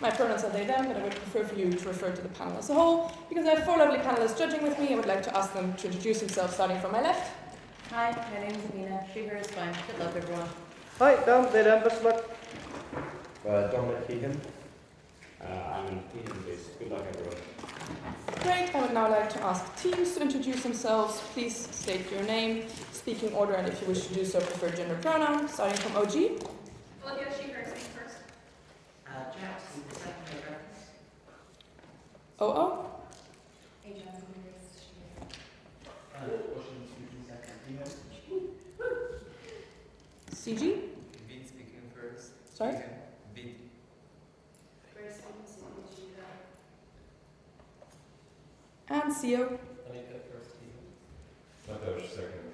My pronouns are they, them, but I would prefer for you to refer to the panel as a whole. Because I have 4 lovely panelists judging with me, I would like to ask them to introduce themselves, starting from my left. Hi, my name is Ameena. She, her is fine. Good luck, everyone. Hi, Daan, they, them, best of luck. Dominic, I'm in team-based. Good luck, everyone. Great, I would now like to ask teams to introduce themselves. Please state your name, speaking order, and if you wish to do so, prefer gender pronoun, starting from OG. Olivia, Sheikh, first. Jack, the second reference. OO. Adrienne, CG. Vid speaking first. Sorry? Vid. And CO. Aniket first. Matevz second.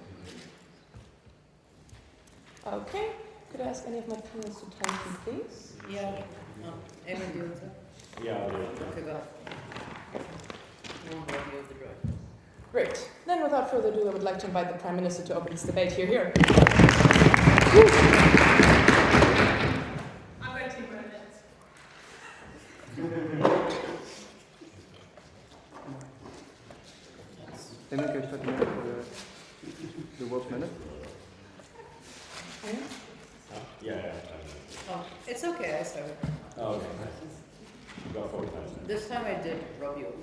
Okay. Could I ask any of my panelists to thank you, please? Yeah. Aymaan, do you want to? Yeah, I'll do it. Okay, go ahead. We'll review the drawing. Great. Then, without further ado, I would like to invite the Prime Minister to open this debate. Here. I'm going to take 5 minutes. Aymaan, can you start the minute for the world's minute? Yeah. Oh, it's okay, I started. Oh, okay. You got 45 minutes. This time I did rub you over.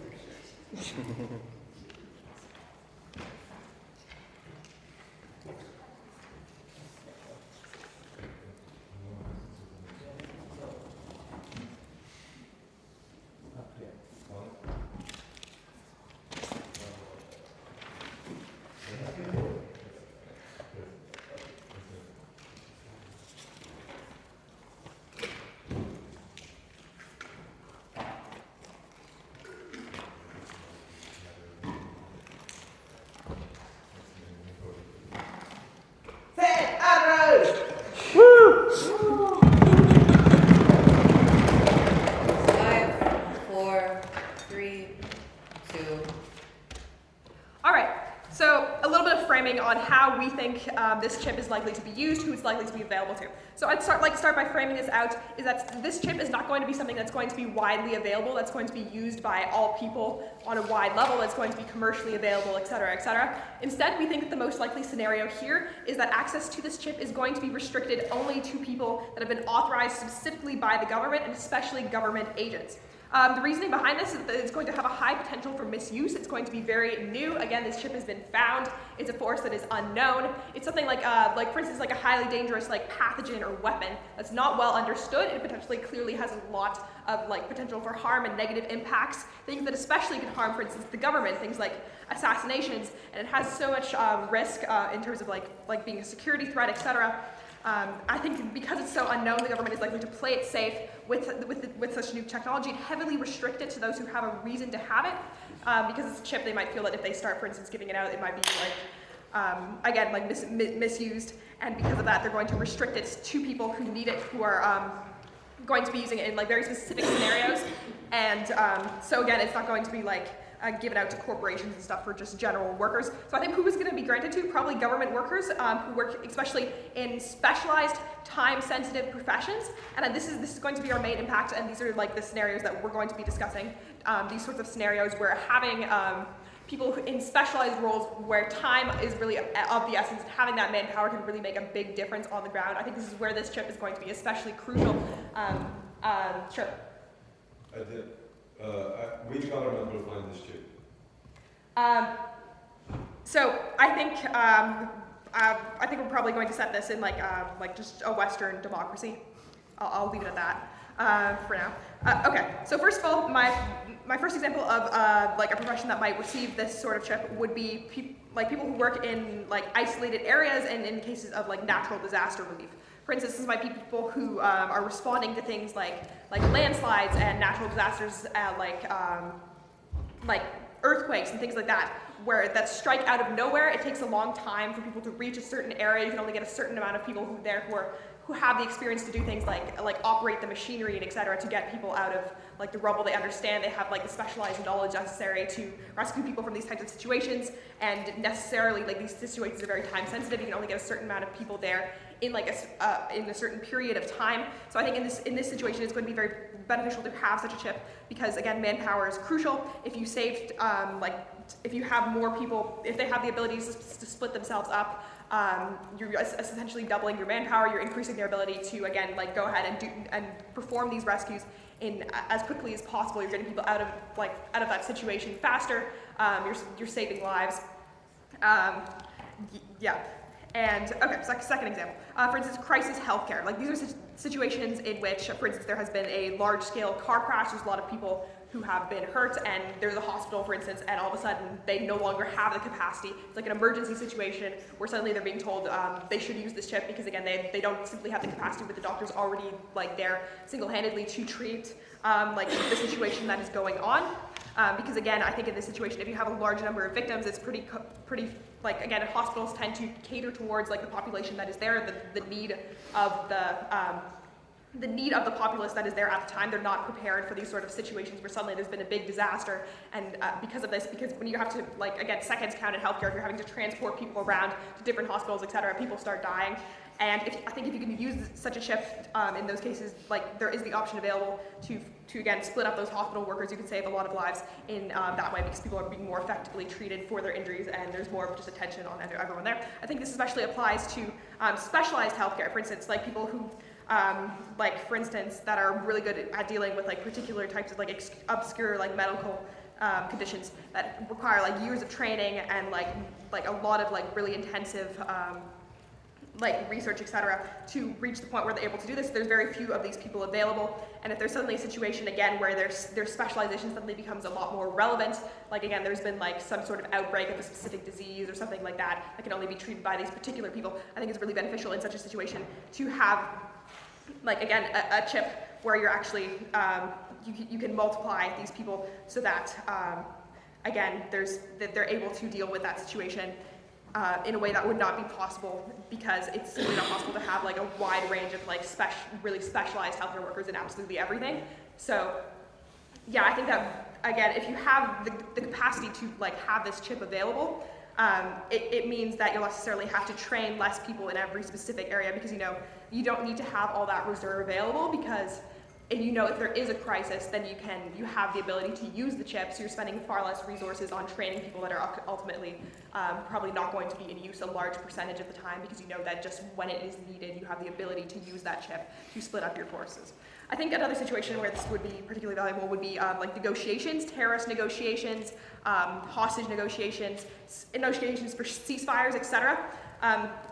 On how we think this chip is likely to be used, who it's likely to be available to. So I'd start by framing this out, is that this chip is not going to be something that's going to be widely available, that's going to be used by all people on a wide level, that's going to be commercially available, et cetera, et cetera. Instead, we think that the most likely scenario here is that access to this chip is going to be restricted only to people that have been authorized specifically by the government, and especially government agents. The reasoning behind this is that it's going to have a high potential for misuse. It's going to be very new. Again, this chip has been found. It's a force that is unknown. It's something like for instance, like a highly dangerous pathogen or weapon that's not well understood. It potentially clearly has a lot of potential for harm and negative impacts. Things that especially can harm, for instance, the government. Things like assassinations, and it has so much risk in terms of being a security threat, etc. I think because it's so unknown, the government is likely to play it safe with such new technology and heavily restrict it to those who have a reason to have it. Because it's a chip, they might feel that if they start, for instance, giving it out, it might be misused. And because of that, they're going to restrict it to people who need it, who are going to be using it in very specific scenarios. And so again, it's not going to be given out to corporations and stuff for just general workers. So I think who is going to be granted to? Probably government workers who work especially in specialized, time-sensitive professions. And this is going to be our main impact, and these are the scenarios that we're going to be discussing. These sorts of scenarios where having people in specialized roles where time is really of the essence, having that manpower can really make a big difference on the ground. I think this is where this chip is going to be especially crucial. Sure. Which government will find this chip? So I think we're probably going to set this in just a Western democracy. I'll leave it at that for now. Okay. So first of all, my first example of a profession that might receive this sort of chip would be people who work in isolated areas and in cases of natural disaster relief. For instance, this might be people who are responding to things like landslides and natural disasters, like earthquakes and things like that, that strike out of nowhere. It takes a long time for people to reach a certain area. You can only get a certain amount of people who who have the experience to do things like operate the machinery and etc. to get people out of like the rubble. They understand, they have like the specialized knowledge necessary to rescue people from these types of situations, and necessarily like these situations are very time sensitive. You can only get a certain amount of people there in like in a certain period of time. So I think in this situation it's going to be very beneficial to have such a chip, because again, manpower is crucial. If you saved if you have more people, if they have the ability to split themselves up, you're essentially doubling your manpower. You're increasing their ability to again like go ahead and perform these rescues in as quickly as possible. You're getting people out of that situation faster. You're saving lives. Yeah. And okay, second example. For instance, crisis healthcare. Like these are situations in which, for instance, there has been a large-scale car crash. There's a lot of people who have been hurt, and there's a hospital, for instance, and all of a sudden they no longer have the capacity. It's like an emergency situation where suddenly they're being told they should use this chip because again, they don't simply have the capacity with the doctors already like there single-handedly to treat like the situation that is going on. Because again, I think in this situation, if you have a large number of victims, it's pretty like again, hospitals tend to cater towards like the population that is there, the need of the populace that is there at the time. They're not prepared for these sort of situations where suddenly there's been a big disaster, and because when you have to like again, seconds count in healthcare, if you're having to transport people around to different hospitals, etc., people start dying. And I think if you can use such a chip in those cases, like there is the option available to again split up those hospital workers. You can save a lot of lives in that way, because people are being more effectively treated for their injuries, and there's more of just attention on everyone there. I think this especially applies to specialized healthcare. For instance, like people who like for instance that are really good at dealing with like particular types of like obscure like medical conditions that require like years of training and like a lot of like really intensive like research, etc., to reach the point where they're able to do this. There's very few of these people available, and if there's suddenly a situation again where their specialization suddenly becomes a lot more relevant, like again there's been like some sort of outbreak of a specific disease or something like that that can only be treated by these particular people, I think it's really beneficial in such a situation to have like again a chip where you're actually you can multiply these people so that again they're able to deal with that situation in a way that would not be possible, because it's simply not possible to have like a wide range of like really specialized healthcare workers in absolutely everything. So yeah, I think that again, if you have the capacity to like have this chip available, it means that you'll necessarily have to train less people in every specific area, because you don't need to have all that reserve available, because if there is a crisis, then you have the ability to use the chip, so you're spending far less resources on training people that are ultimately probably not going to be in use a large percentage of the time, because you know that just when it is needed, you have the ability to use that chip to split up your forces. I think another situation where this would be particularly valuable would be like negotiations, terrorist negotiations, hostage negotiations for ceasefires, etc.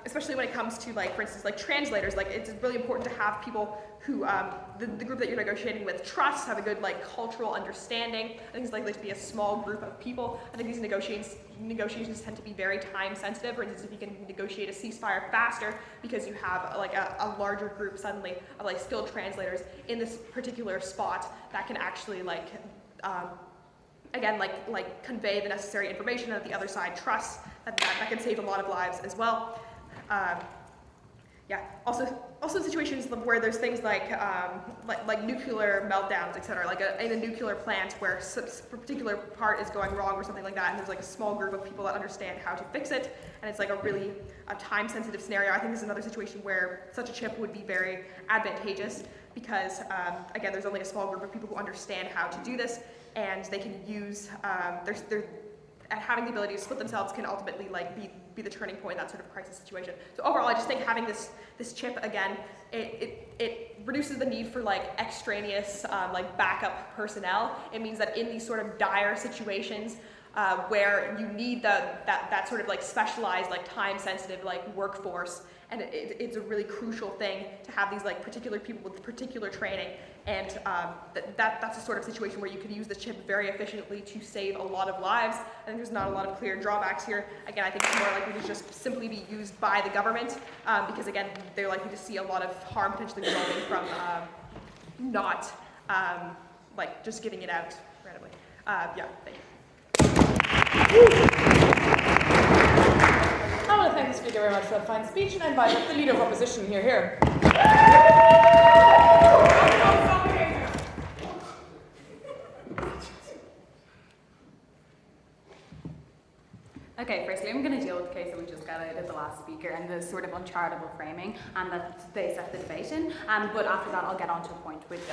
Especially when it comes to like, for instance, like translators. Like it's really important to have people who the group that you're negotiating with trust, have a good like cultural understanding. I think it's likely to be a small group of people. I think these negotiations tend to be very time sensitive. For instance, if you can negotiate a ceasefire faster because you have like a larger group suddenly of like skilled translators in this particular spot that can actually like again like convey the necessary information that the other side trusts, that can save a lot of lives as well. Yeah. Also situations where there's things like nuclear meltdowns, etc. Like in a nuclear plant where a particular part is going wrong or something like that, and there's like a small group of people that understand how to fix it, and it's like a time-sensitive scenario. I think this is another situation where such a chip would be very advantageous, because again, there's only a small group of people who understand how to do this, and they can use having the ability to split themselves can ultimately like be the turning point in that sort of crisis situation. So overall, I just think having this chip again, it reduces the need for like extraneous like backup personnel. It means that in these sort of dire situations where you need that sort of like specialized, like time-sensitive like workforce, and it's a really crucial thing to have these like particular people with particular training, and that's a sort of situation where you could use the chip very efficiently to save a lot of lives. I think there's not a lot of clear drawbacks here. Again, I think it's more likely to just simply be used by the government, because again, they're likely to see a lot of harm potentially resulting from not like just giving it out randomly. Yeah, thank you. I want to thank the speaker very much for that fine speech, and I invite the leader of opposition here. Okay, firstly, I'm going to deal with the case that we just got out of the last speaker and the sort of uncharitable framing that they set the debate in. But after that, I'll get on to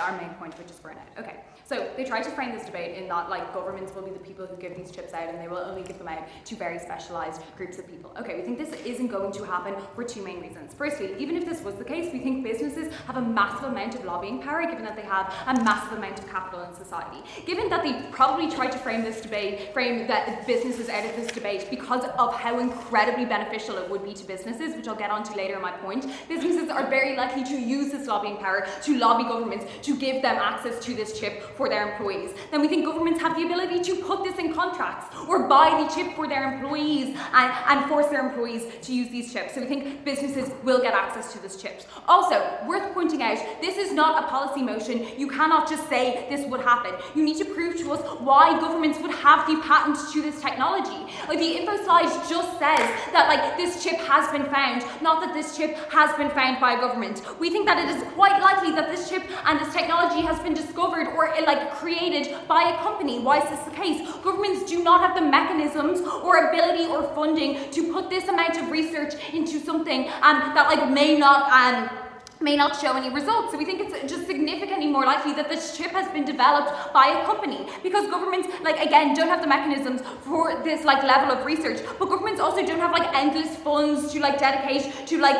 our main point, which is burnout. Okay, so they tried to frame this debate in that like governments will be the people who give these chips out, and they will only give them out to very specialized groups of people. Okay, we think this isn't going to happen for two main reasons. Firstly, even if this was the case, we think businesses have a massive amount of lobbying power, given that they have a massive amount of capital in society. Given that they probably tried to frame that businesses out of this debate because of how incredibly beneficial it would be to businesses, which I'll get onto later in my point, businesses are very likely to use this lobbying power to lobby governments to give them access to this chip for their employees. Then we think governments have the ability to put this in contracts or buy the chip for their employees and force their employees to use these chips. So we think businesses will get access to this chips. Also, worth pointing out, this is not a policy motion. You cannot just say this would happen. You need to prove to us why governments would have the patent to this technology. Like the info slide just says that like this chip has been found, not that this chip has been found by a government. We think that it is quite likely that this chip and this technology has been discovered or like created by a company. Why is this the case? Governments do not have the mechanisms or ability or funding to put this amount of research into something that like may not show any results. So we think it's just significantly more likely that this chip has been developed by a company, because governments, like again, don't have the mechanisms for this like level of research, but governments also don't have like endless funds to like dedicate to like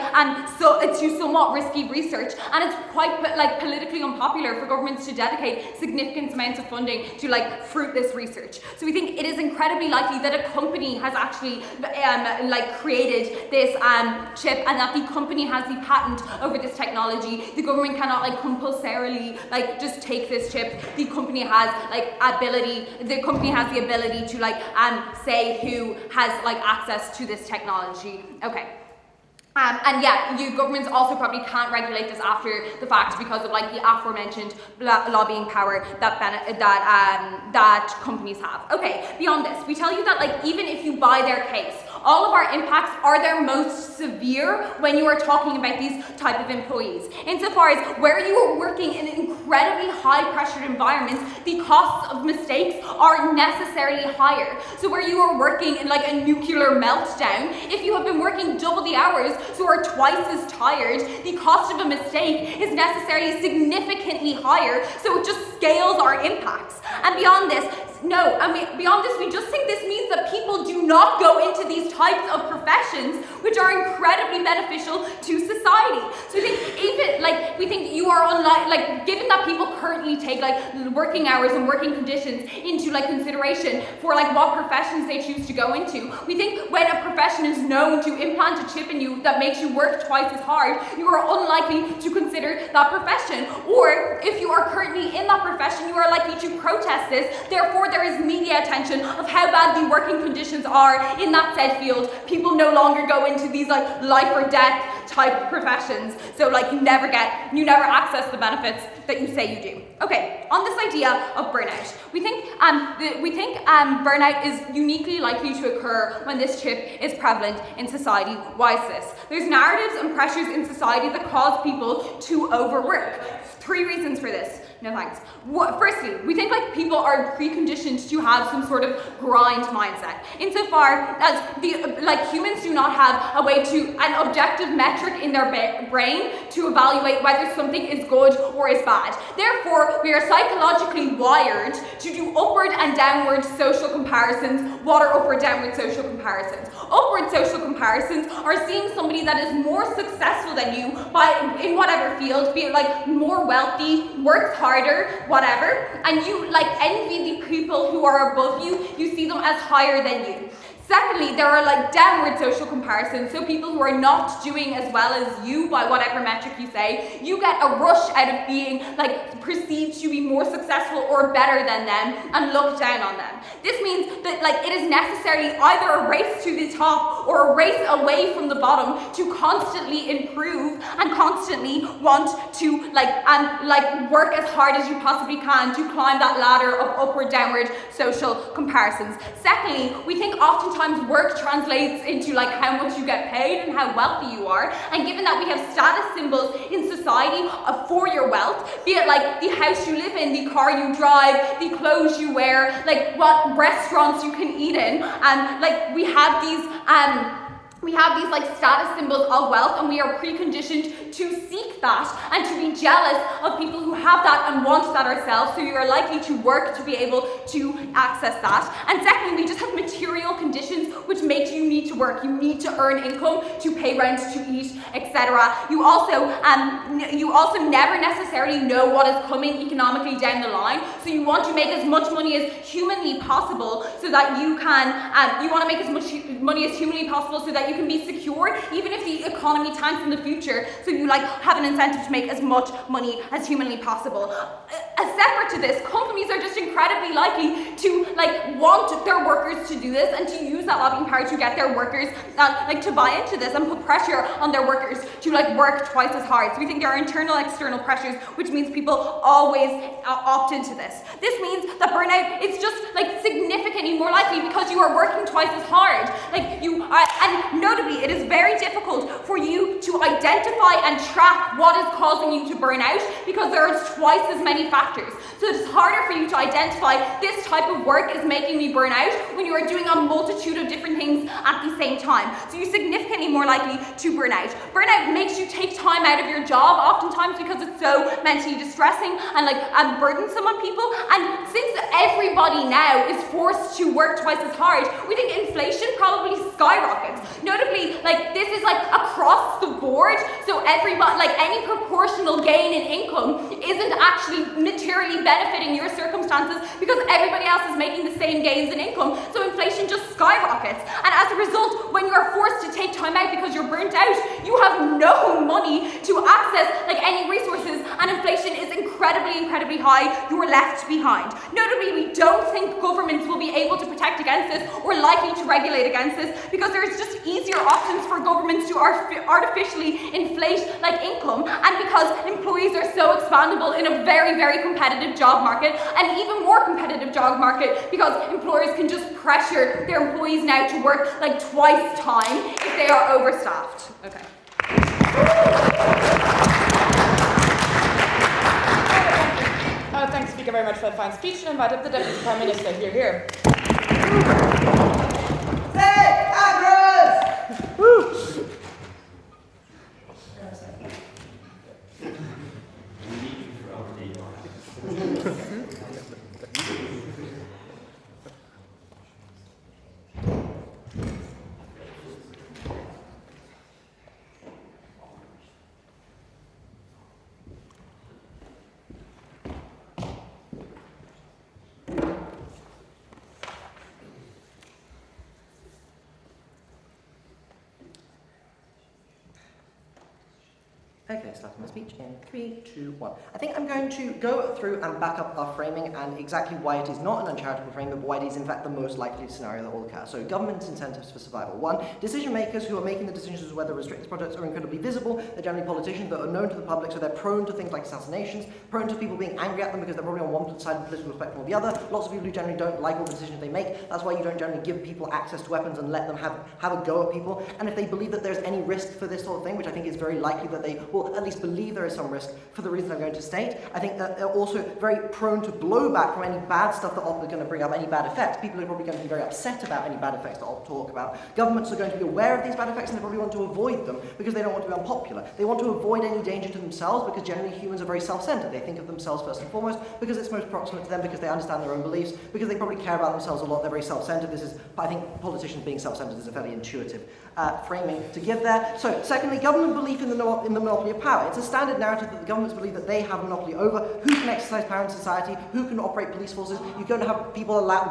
to somewhat risky research, and it's quite like politically unpopular for governments to dedicate significant amounts of funding to like fruit this research. So we think it is incredibly likely that a company has actually like created this chip, and that the company has the patent over this technology. The government cannot like compulsorily like just take this chip. The company has the ability to like say who has like access to this technology. Okay. And yeah, governments also probably can't regulate this after the fact because of like the aforementioned lobbying power that companies have. Okay, beyond this, we tell you that like even if you buy their case, all of our impacts are their most severe when you are talking about these type of employees. Insofar as where you are working in incredibly high pressured environments, the costs of mistakes are necessarily higher. So where you are working in like a nuclear meltdown, if you have been working double the hours, so are twice as tired, the cost of a mistake is necessarily significantly higher, so it just scales our impacts. And beyond this, we just think this means that people do not go into these types of professions which are incredibly beneficial to society. So we think you are given that people currently take like working hours and working conditions into like consideration for like what professions they choose to go into. We think when a profession is known to implant a chip in you that makes you work twice as hard, you are unlikely to consider that profession. Or if you are currently in that profession, you are likely to protest this. Therefore, there is media attention of how bad the working conditions are in that said field. People no longer go into these like life or death type professions. So like you never access the benefits that you say you do. Okay, on this idea of burnout, we think burnout is uniquely likely to occur when this chip is prevalent in society. Why is this? There's narratives and pressures in society that cause people to overwork. 3 reasons for this. No thanks. Firstly, we think like people are preconditioned to have some sort of grind mindset. Insofar as humans do not have an objective metric in their brain to evaluate whether something is good or is bad. Therefore, we are psychologically wired to do upward and downward social comparisons. What are upward downward social comparisons? Upward social comparisons are seeing somebody that is more successful than you in whatever field, be it like more wealthy, works harder, whatever, and you like envy the people who are above you. You see them as higher than you. Secondly, there are like downward social comparisons, so people who are not doing as well as you by whatever metric you say, you get a rush out of being like perceived to be more successful or better than them and look down on them. This means that like it is necessarily either a race to the top or a race away from the bottom to constantly improve and constantly want to work as hard as you possibly can to climb that ladder of upward, downward social comparisons. Secondly, we think oftentimes work translates into like how much you get paid and how wealthy you are. And given that we have status symbols in society for your wealth, be it like the house you live in, the car you drive, the clothes you wear, like what restaurants you can eat in, and like we have these like status symbols of wealth, and we are preconditioned to seek that and to be jealous of people who have that and want that ourselves, so you are likely to work to be able to access that. And secondly, we just have material conditions which make you need to work. You need to earn income to pay rent, to eat, etc. You also never necessarily know what is coming economically down the line, so you want to make as much money as humanly possible so that you can, you want to make as much money as humanly possible so that you can be secure even if the economy tanks in the future, so you like have an incentive to make as much money as humanly possible. As separate to this, companies are just incredibly likely to like want their workers to do this and to use that lobbying power to get their workers to buy into this and put pressure on their workers to like work twice as hard. So we think there are internal external pressures, which means people always opt into this. This means that burnout is just like significantly more likely because you are working twice as hard. Like you are, and notably, it is very difficult for you to identify and track what is causing you to burn out because there are twice as many factors. So it's harder for you to identify this type of work is making me burn out when you are doing a multitude of different things at the same time. So you're significantly more likely to burn out. Burnout makes you take time out of your job oftentimes because it's so mentally distressing and burdensome on people. And since everybody now is forced to work twice as hard, we think inflation probably skyrockets. Notably, this is across the board, so everybody, any proportional gain in income isn't actually materially benefiting your circumstances because everybody else is making the same gains in income, so inflation just skyrockets. And as a result, when you are forced to take time out because you're burnt out, you have no money to access any resources, and inflation is incredibly high. You are left behind. Notably, we don't think governments will be able to protect against this or likely to regulate against this because there's just easier options for governments to artificially inflate income, and because employees are so expandable in a very competitive job market, and even more competitive job market because employers can just pressure their employees now to work twice time if they are overstaffed. Okay. Thanks, Speaker, very much for the fine speech, and invite up the Deputy Prime Minister. Here. Hey, Congress! Woo! Okay, starting my speech in 3, 2, 1. I think I'm going to go through and back up our framing and exactly why it is not an uncharitable framing, but why it is in fact the most likely scenario that will occur. So, government's incentives for survival. 1, decision makers who are making the decisions as to whether to restrict these projects are incredibly visible. They're generally politicians that are known to the public, so they're prone to things like assassinations, prone to people being angry at them because they're probably on one side of the political spectrum or the other. Lots of people who generally don't like all the decisions they make. That's why you don't generally give people access to weapons and let them have a go at people. And if they believe that there's any risk for this sort of thing, which I think is very likely that they will at least believe there is some risk for the reasons I'm going to state, I think that they're also very prone to blowback from any bad stuff that OP is going to bring up, any bad effects. People are probably going to be very upset about any bad effects that OP talk about. Governments are going to be aware of these bad effects and they probably want to avoid them because they don't want to be unpopular. They want to avoid any danger to themselves because generally humans are very self-centered. They think of themselves first and foremost because it's most proximate to them, because they understand their own beliefs, because they probably care about themselves a lot. They're very self-centered. This is, I think, politicians being self-centered is a fairly intuitive framing to give there. So, secondly, government belief in the monopoly of power. It's a standard narrative that the governments believe that they have a monopoly over who can exercise power in society, who can operate police forces. You're going to have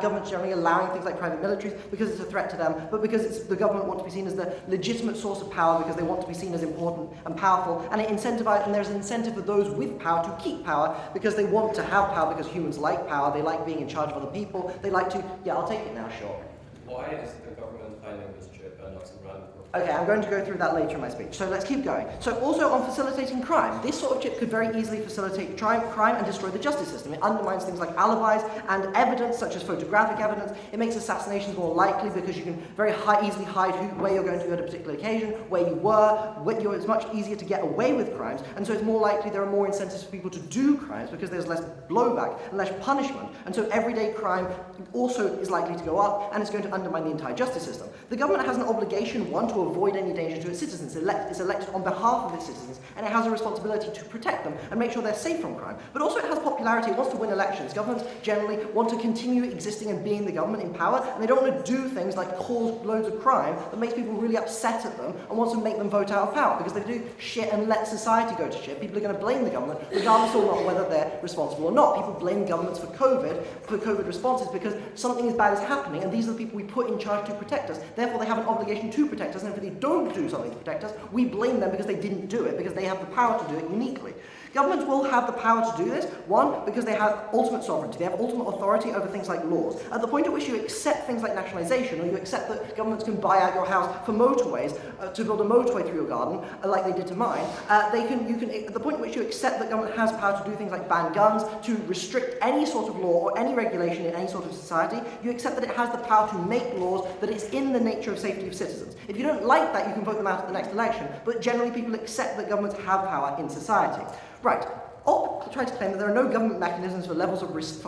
governments generally allowing things like private militaries because it's a threat to them, but because the government want to be seen as the legitimate source of power because they want to be seen as important and powerful, and there's an incentive for those with power to keep power because they want to have power because humans like power. They like being in charge of other people. They like to, I'll take it now, sure. why is the government finding this chip and not some random profile? Okay, I'm going to go through that later in my speech. So let's keep going. So also on facilitating crime, this sort of chip could very easily facilitate crime and destroy the justice system. It undermines things like alibis and evidence, such as photographic evidence. It makes assassinations more likely because you can very easily hide where you're going to at a particular occasion, where you were. It's much easier to get away with crimes, and so it's more likely there are more incentives for people to do crimes because there's less blowback and less punishment, and so everyday crime also is likely to go up, and it's going to undermine the entire justice system. The government has an obligation, one, to avoid any danger to its citizens. It's elected on behalf of its citizens, and it has a responsibility to protect them and make sure they're safe from crime. But also it has popularity. It wants to win elections. Governments generally want to continue existing and being the government in power, and they don't want to do things like cause loads of crime that makes people really upset at them and wants to make them vote out of power, because if they do shit and let society go to shit, people are going to blame the government regardless or not whether they're responsible or not. People blame governments for COVID responses because something as bad is happening, and these are the people we put in charge to protect us. Therefore, they have an obligation to protect us, and if they don't do something to protect us, we blame them because they didn't do it, because they have the power to do it uniquely. Governments will have the power to do this, one, because they have ultimate sovereignty. They have ultimate authority over things like laws. At the point at which you accept things like nationalisation, or you accept that governments can buy out your house for motorways, to build a motorway through your garden, like they did to mine, at the point at which you accept that government has power to do things like ban guns, to restrict any sort of law or any regulation in any sort of society, you accept that it has the power to make laws that is in the nature of safety of citizens. If you don't like that, you can vote them out at the next election, but generally people accept that governments have power in society. Right. Op tried to claim that there are no government mechanisms for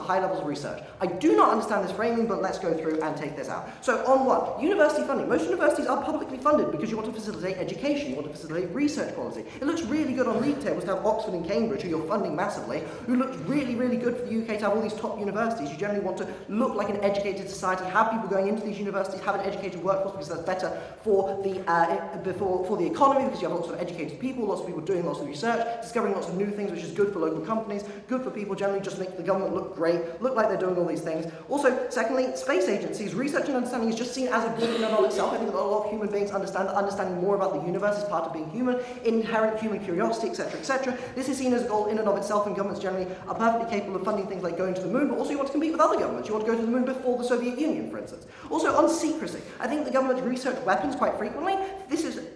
high levels of research. I do not understand this framing, but let's go through and take this out. So on what? University funding. Most universities are publicly funded because you want to facilitate education, you want to facilitate research quality. It looks really good on league tables to have Oxford and Cambridge, who you're funding massively, who looks really, really good for the UK to have all these top universities. You generally want to look like an educated society, have people going into these universities, have an educated workforce, because that's better for the economy, because you have lots of educated people, lots of people doing lots of research, discovering lots of new things, which is good for local companies, good for people, generally just make the government look great, look like they're doing all these things. Also, secondly, space agencies. Research and understanding is just seen as a good in and of itself. I think that a lot of human beings understand that understanding more about the universe is part of being human, inherent human curiosity, etc., etc. This is seen as a goal in and of itself, and governments generally are perfectly capable of funding things like going to the moon, but also you want to compete with other governments. You want to go to the moon before the Soviet Union, for instance. Also, on secrecy. I think the governments research weapons quite frequently.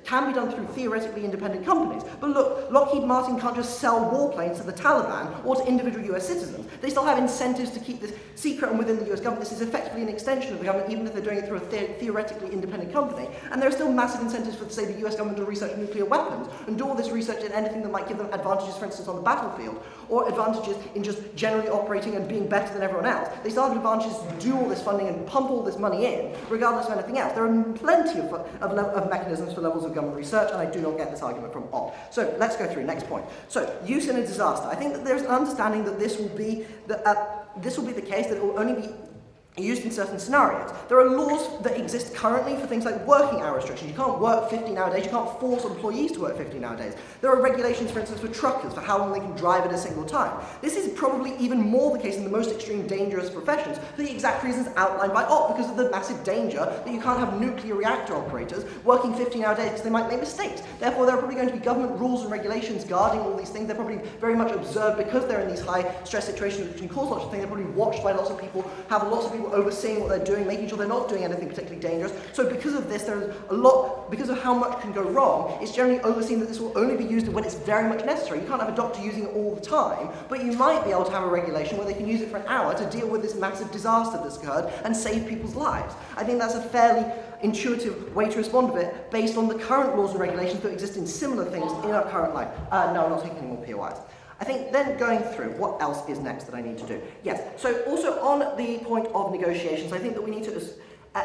Can be done through theoretically independent companies. But look, Lockheed Martin can't just sell warplanes to the Taliban or to individual US citizens. They still have incentives to keep this secret and within the US government. This is effectively an extension of the government, even if they're doing it through a theoretically independent company. And there are still massive incentives for, say, the US government to research nuclear weapons and do all this research in anything that might give them advantages, for instance, on the battlefield, or advantages in just generally operating and being better than everyone else. They still have advantages to do all this funding and pump all this money in, regardless of anything else. There are plenty of mechanisms for levels of government research, and I do not get this argument from Op. So let's go through. Next point. So, use in a disaster. I think that there's an understanding that this will be the case, that it will only be used in certain scenarios. There are laws that exist currently for things like working hour restrictions. You can't work 15-hour days, you can't force employees to work 15-hour days. There are regulations, for instance, for truckers, for how long they can drive at a single time. This is probably even more the case in the most extreme dangerous professions, for the exact reasons outlined by Op, because of the massive danger that you can't have nuclear reactor operators working 15-hour days because they might make mistakes. Therefore, there are probably going to be government rules and regulations guarding all these things. They're probably very much observed because they're in these high stress situations which can cause lots of things. They're probably watched by lots of people, have lots of people overseeing what they're doing, making sure they're not doing anything particularly dangerous. So because of this, there's a lot, because of how much can go wrong, it's generally overseen that this will only be used when it's very much necessary. You can't have a doctor using it all the time, but you might be able to have a regulation where they can use it for an hour to deal with this massive disaster that's occurred and save people's lives. I think that's a fairly intuitive way to respond to it based on the current laws and regulations that exist in similar things in our current life. No, I'm not taking any more POIs. I think then going through, what else is next that I need to do? Yes, so also on the point of negotiations, I think that we need to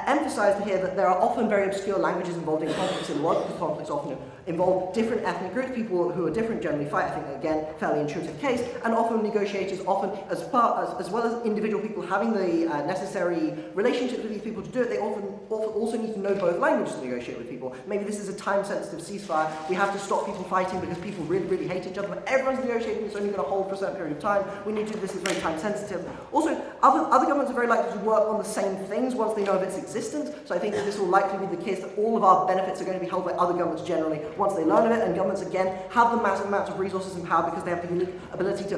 emphasize here that there are often very obscure languages involved in conflicts in the world, because conflicts often involve different ethnic groups, people who are different generally fight. I think, again, fairly intuitive case, and often negotiators, as well as individual people having the necessary relationships with these people to do it, they often also need to know both languages to negotiate with people. Maybe this is a time-sensitive ceasefire, we have to stop people fighting because people really, really hate each other, but everyone's negotiating, it's only going to hold for a certain period of time, we need to do this, it's very time-sensitive. Also, other governments are very likely to work on the same things once they know of its existence, so I think that this will likely be the case that all of our benefits are going to be held by other governments generally once they learn of it, and governments again have the massive amounts of resources and power because they have the unique ability to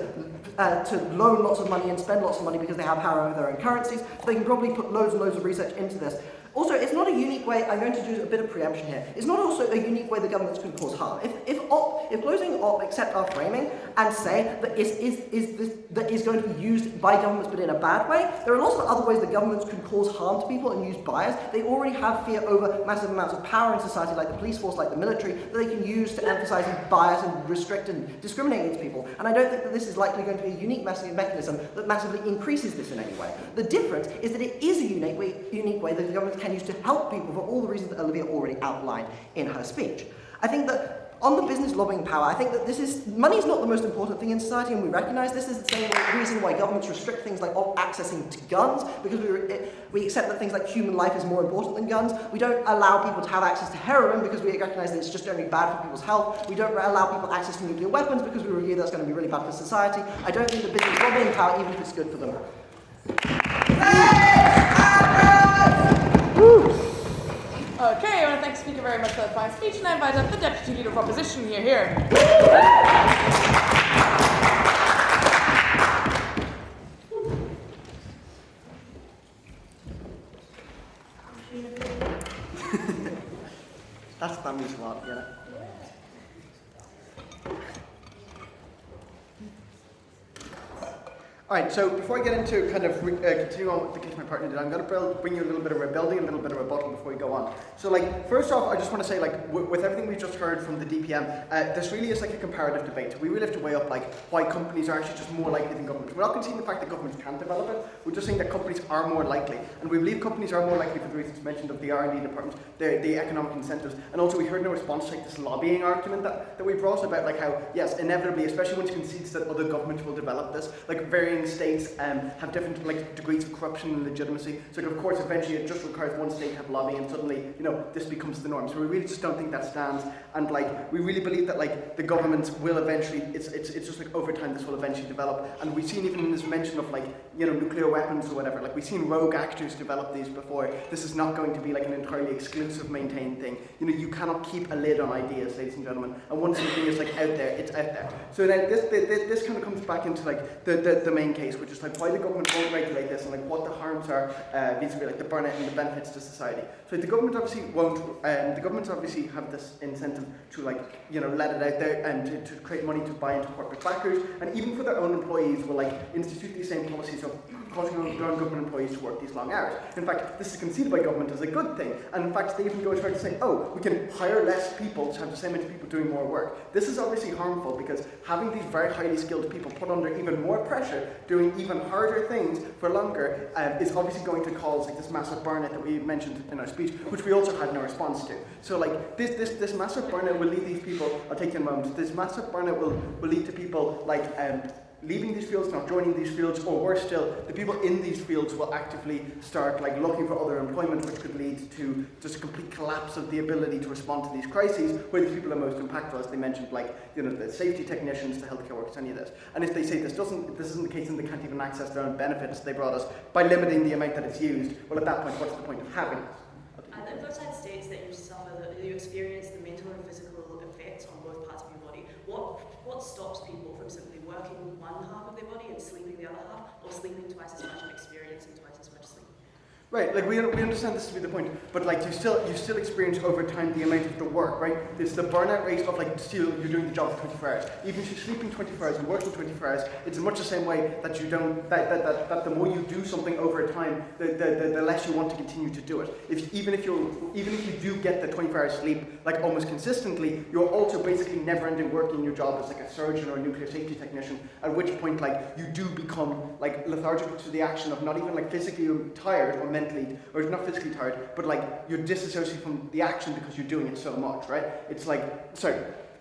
loan lots of money and spend lots of money because they have power over their own currencies, so they can probably put loads and loads of research into this. Also, it's not a unique way, I'm going to do a bit of preemption here, it's not also a unique way the governments can cause harm. If closing op accept our framing and say that that is going to be used by governments but in a bad way, there are lots of other ways that governments can cause harm to people and use bias. They already have fear over massive amounts of power in society, like the police force, like the military, that they can use to emphasize bias and restrict and discriminate against people. And I don't think that this is likely going to be a unique mechanism that massively increases this in any way. The difference is that it is a unique way that the government can use to help people for all the reasons that Olivia already outlined in her speech. I think that on the business lobbying power, I think that money is not the most important thing in society, and we recognise this is the same reason why governments restrict things like accessing to guns, because we accept that things like human life is more important than guns. We don't allow people to have access to heroin because we recognise that it's just only bad for people's health. We don't allow people access to nuclear weapons because we review that's going to be really bad for society. I don't think the business lobbying power, even if it's good for them. Okay, I want to thank the speaker very much for that fine speech, and I invite up the Deputy Leader of Opposition here. That's family's lot, yeah. Alright, so before I get into kind of continue on with the case my partner did, I'm going to bring you a little bit of rebuilding, a little bit of rebuttal before we go on. So first off, I just want to say with everything we've just heard from the DPM, this really is like a comparative debate. We really have to weigh up why companies are actually just more likely than governments. We're not conceding the fact that governments can't develop it, we're just saying that companies are more likely. And we believe companies are more likely for the reasons mentioned of the R&D department, the economic incentives, and also we heard in a response to this lobbying argument that we brought about how, yes, inevitably, especially when it concedes that other governments will develop this, varying states have different degrees of corruption and legitimacy. So of course, eventually it just requires one state to have lobbying, and suddenly, this becomes the norm. So we really just don't think that stands. And we really believe that the governments will eventually, it's just over time this will eventually develop. And we've seen even in this mention of nuclear weapons or whatever, we've seen rogue actors develop these before. This is not going to be an entirely exclusive maintained thing. You cannot keep a lid on ideas, ladies and gentlemen. And once something is out there, it's out there. So then this kind of comes back into the main case, which is why the government won't regulate this and what the harms are vis-a-vis the burnout and the benefits to society. So the government obviously won't. The governments obviously have this incentive to let it out there and to create money to buy into corporate backers, and even for their own employees will institute these same policies of causing their own government employees to work these long hours. In fact, this is conceded by government as a good thing, and in fact they even go as far as to say, we can hire less people to have the same amount of people doing more work. This is obviously harmful because having these very highly skilled people put under even more pressure, doing even harder things for longer, is obviously going to cause this massive burnout that we mentioned in our speech, which we also had no response to. So this massive burnout will lead these people, I'll take you in a moment, this massive burnout will lead to people leaving these fields, not joining these fields, or worse still, the people in these fields will actively start looking for other employment, which could lead to just a complete collapse of the ability to respond to these crises, where these people are most impactful, as they mentioned, the safety technicians, the healthcare workers, any of this. And if they say this isn't the case and they can't even access their own benefits they brought us by limiting the amount that it's used, well at that point, what's the point of having it? And the flip side states that you experience the mental and physical effects on both parts of your body. What stops people from simply working one half of their body and sleeping the other half, or sleeping twice as much and experiencing twice as much sleep? Right, we understand this to be the point, but you still experience over time the amount of the work, right? It's the burnout rate of still you're doing the job for 24 hours. Even if you're sleeping 24 hours and working 24 hours, it's in much the same way that you don't that the more you do something over time, the less you want to continue to do it. Even if you do get the 24 hours sleep almost consistently, you're also basically never ending work in your job as a surgeon or a nuclear safety technician, at which point you do become lethargic to the action of not even physically tired or mentally, or not physically tired, but you're disassociated from the action because you're doing it so much, right? It's sorry,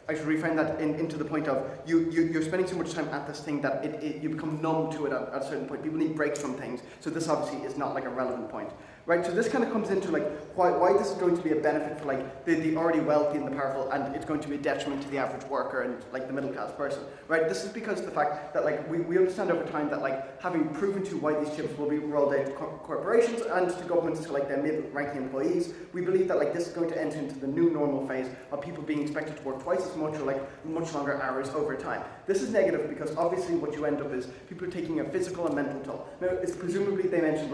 I should reframe that into the point of you're spending so much time at this thing that you become numb to it at a certain point. People need breaks from things, so this obviously is not a relevant point. Right, so this kind of comes into why this is going to be a benefit for the already wealthy and the powerful, and it's going to be a detriment to the average worker and the middle class person. Right, this is because of the fact that we understand over time that having proven to why these chips will be rolled out to corporations and to governments to their mid-ranking employees, we believe that this is going to enter into the new normal phase of people being expected to work twice as much or much longer hours over time. This is negative because obviously what you end up is people are taking a physical and mental toll. Now, it's presumably they mentioned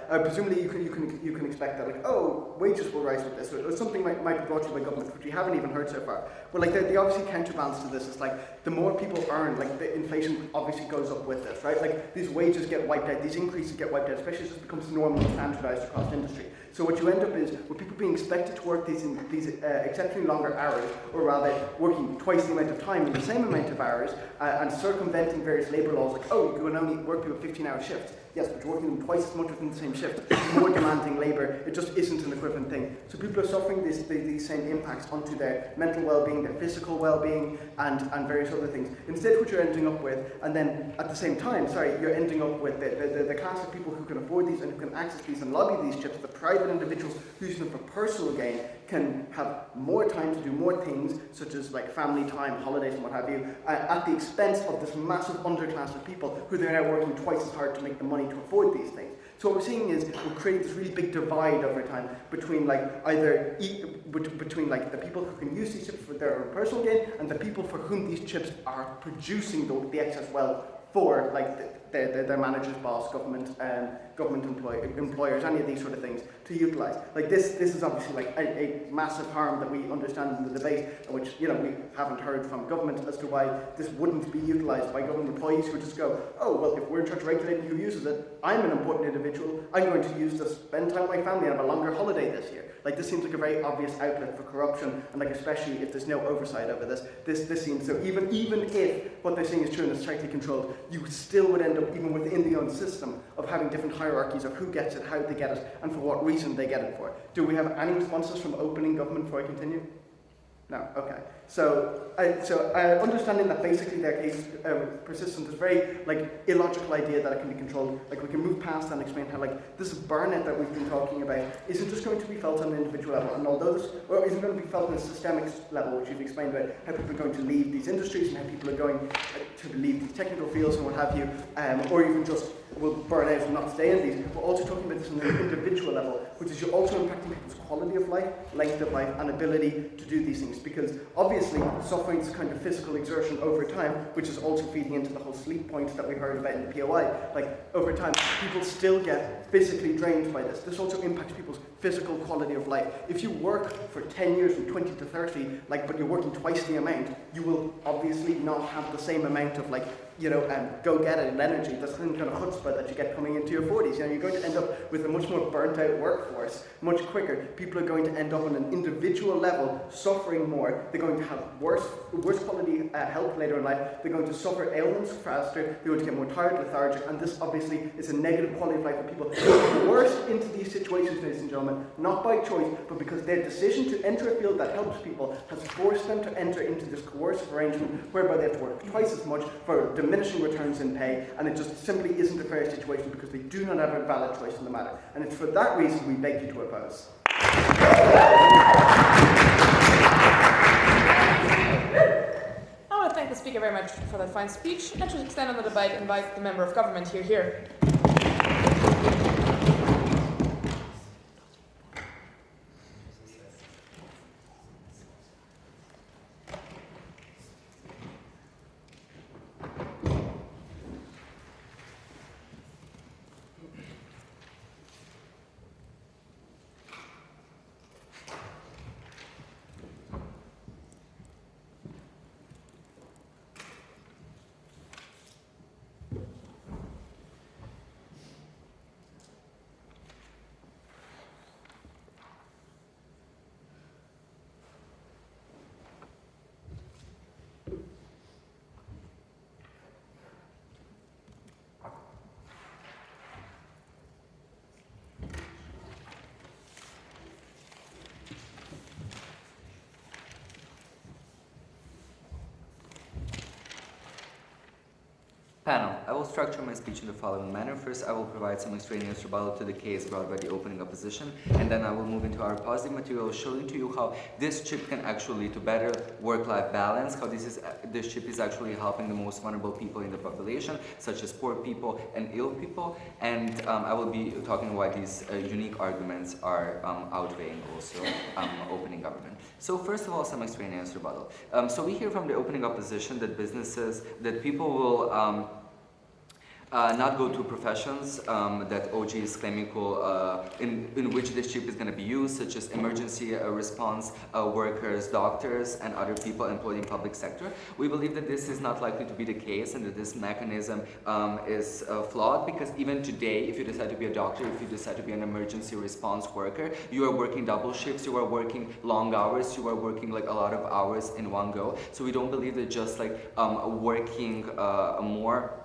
presumably you can expect that wages will rise with this, or something might be brought to you by government, which we haven't even heard so far. But the obviously counterbalance to this is the more people earn, the inflation obviously goes up with this, right? These wages get wiped out, these increases get wiped out, especially as it becomes normal and standardized across industry. So what you end up is with people being expected to work these exceptionally longer hours, or rather working twice the amount of time in the same amount of hours, and circumventing various labour laws you can only work people 15-hour shifts. Yes, but you're working them twice as much within the same shift. More demanding labour. It just isn't an equivalent thing. So people are suffering these same impacts onto their mental well-being, their physical well-being, and various other things. Instead, what you're ending up with, and then at the same time, you're ending up with the class of people who can afford these and who can access these and lobby these chips, the private individuals who use them for personal gain, can have more time to do more things, such as family time, holidays, and what have you, at the expense of this massive underclass of people who they're now working twice as hard to make the money to afford these things. So what we're seeing is we're creating this really big divide over time between between the people who can use these chips for their own personal gain and the people for whom these chips are producing the excess wealth for their managers, boss, government employers, any of these sort of things to utilise. This is obviously a massive harm that we understand in the debate, which we haven't heard from government as to why this wouldn't be utilised by government employees who just go, oh well, if we're in charge of regulating who uses it, I'm an important individual, I'm going to use this, spend time with my family and have a longer holiday this year. This seems like a very obvious outlet for corruption, and especially if there's no oversight over this seems so. Even if what they're saying is true and it's tightly controlled, you still would end up, even within the own system, of having different hierarchies of who gets it, how they get it, and for what reason they get it for. Do we have any responses from opening government before I continue? No? Okay. So understanding that basically their case persists in this very illogical idea that it can be controlled, we can move past that and explain how this burnout that we've been talking about isn't just going to be felt on an individual level, and although isn't going to be felt on a systemic level, which you've explained about how people are going to leave these industries and how people are going to leave these technical fields and what have you, or even just will burn out and not stay in these. We're also talking about this on an individual level, which is you're also impacting people's quality of life, length of life, and ability to do these things, because obviously suffering this kind of physical exertion over time, which is also feeding into the whole sleep point that we heard about in the POI, over time people still get physically drained by this. This also impacts people's physical quality of life. If you work for 10 years from 20 to 30, but you're working twice the amount, you will obviously not have the same amount of go get it and energy, that's the kind of chutzpah that you get coming into your 40s. You're going to end up with a much more burnt out workforce much quicker. People are going to end up on an individual level suffering more. They're going to have worse quality health later in life. They're going to suffer ailments faster. They're going to get more tired, lethargic, and this obviously is a negative quality of life for people who are worse into these situations, ladies and gentlemen, not by choice, but because their decision to enter a field that helps people has forced them to enter into this coercive arrangement whereby they have to work twice as much for diminishing returns in pay, and it just simply isn't a fair situation because they do not have a valid choice in the matter. And it's for that reason we beg you to oppose. I want to thank the speaker very much for that fine speech, and to extend on the debate, invite the member of government here. Panel, I will structure my speech in the following manner. First, I will provide some extraneous rebuttal to the case brought by the opening opposition, and then I will move into our positive material, showing to you how this chip can actually lead to better work-life balance, how this chip is actually helping the most vulnerable people in the population, such as poor people and ill people, and I will be talking why these unique arguments are outweighing also opening government. So first of all, some extraneous rebuttal. So we hear from the opening opposition that people will not go to professions that OG is claiming in which this chip is going to be used, such as emergency response workers, doctors, and other people employed in public sector. We believe that this is not likely to be the case and that this mechanism is flawed, because even today, if you decide to be a doctor, if you decide to be an emergency response worker, you are working double shifts, you are working long hours, you are working like a lot of hours in one go. So we don't believe that just like working more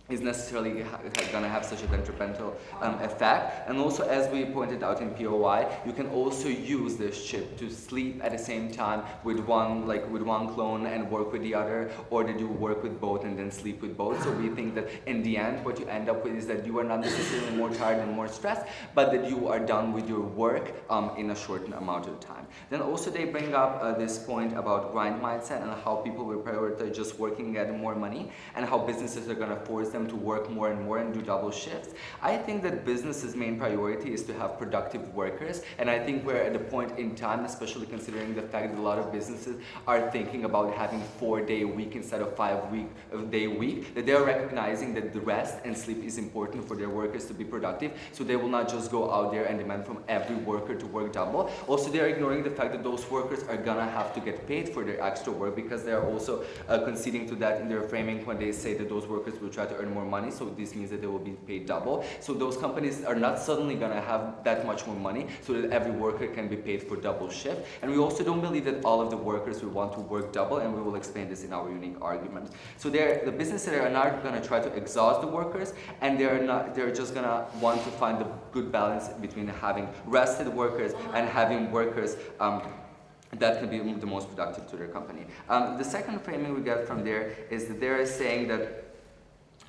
is necessarily going to have such a detrimental effect. And also, as we pointed out in POI, you can also use this chip to sleep at the same time with one clone and work with the other, or that you work with both and then sleep with both. So we think that in the end, what you end up with is that you are not necessarily more tired and more stressed, but that you are done with your work in a shortened amount of time. Then also they bring up this point about grind mindset and how people will prioritize just working and getting more money, and how businesses are going to force them to work more and more and do double shifts. I think that business's main priority is to have productive workers, and I think we're at a point in time, especially considering the fact that a lot of businesses are thinking about having 4-day week instead of 5-day week, that they're recognizing that the rest and sleep is important for their workers to be productive, so they will not just go out there and demand from every worker to work double. Also, they're ignoring the fact that those workers are gonna have to get paid for their extra work, because they're also conceding to that in their framing when they say that those workers will try to earn more money, so this means that they will be paid double. So those companies are not suddenly going to have that much more money so that every worker can be paid for double shift. And we also don't believe that all of the workers will want to work double, and we will explain this in our unique argument. So the businesses are not going to try to exhaust the workers, and they're just going to want to find the good balance between having rested workers and having workers that can be the most productive to their company. The second framing we get from there is that they're saying that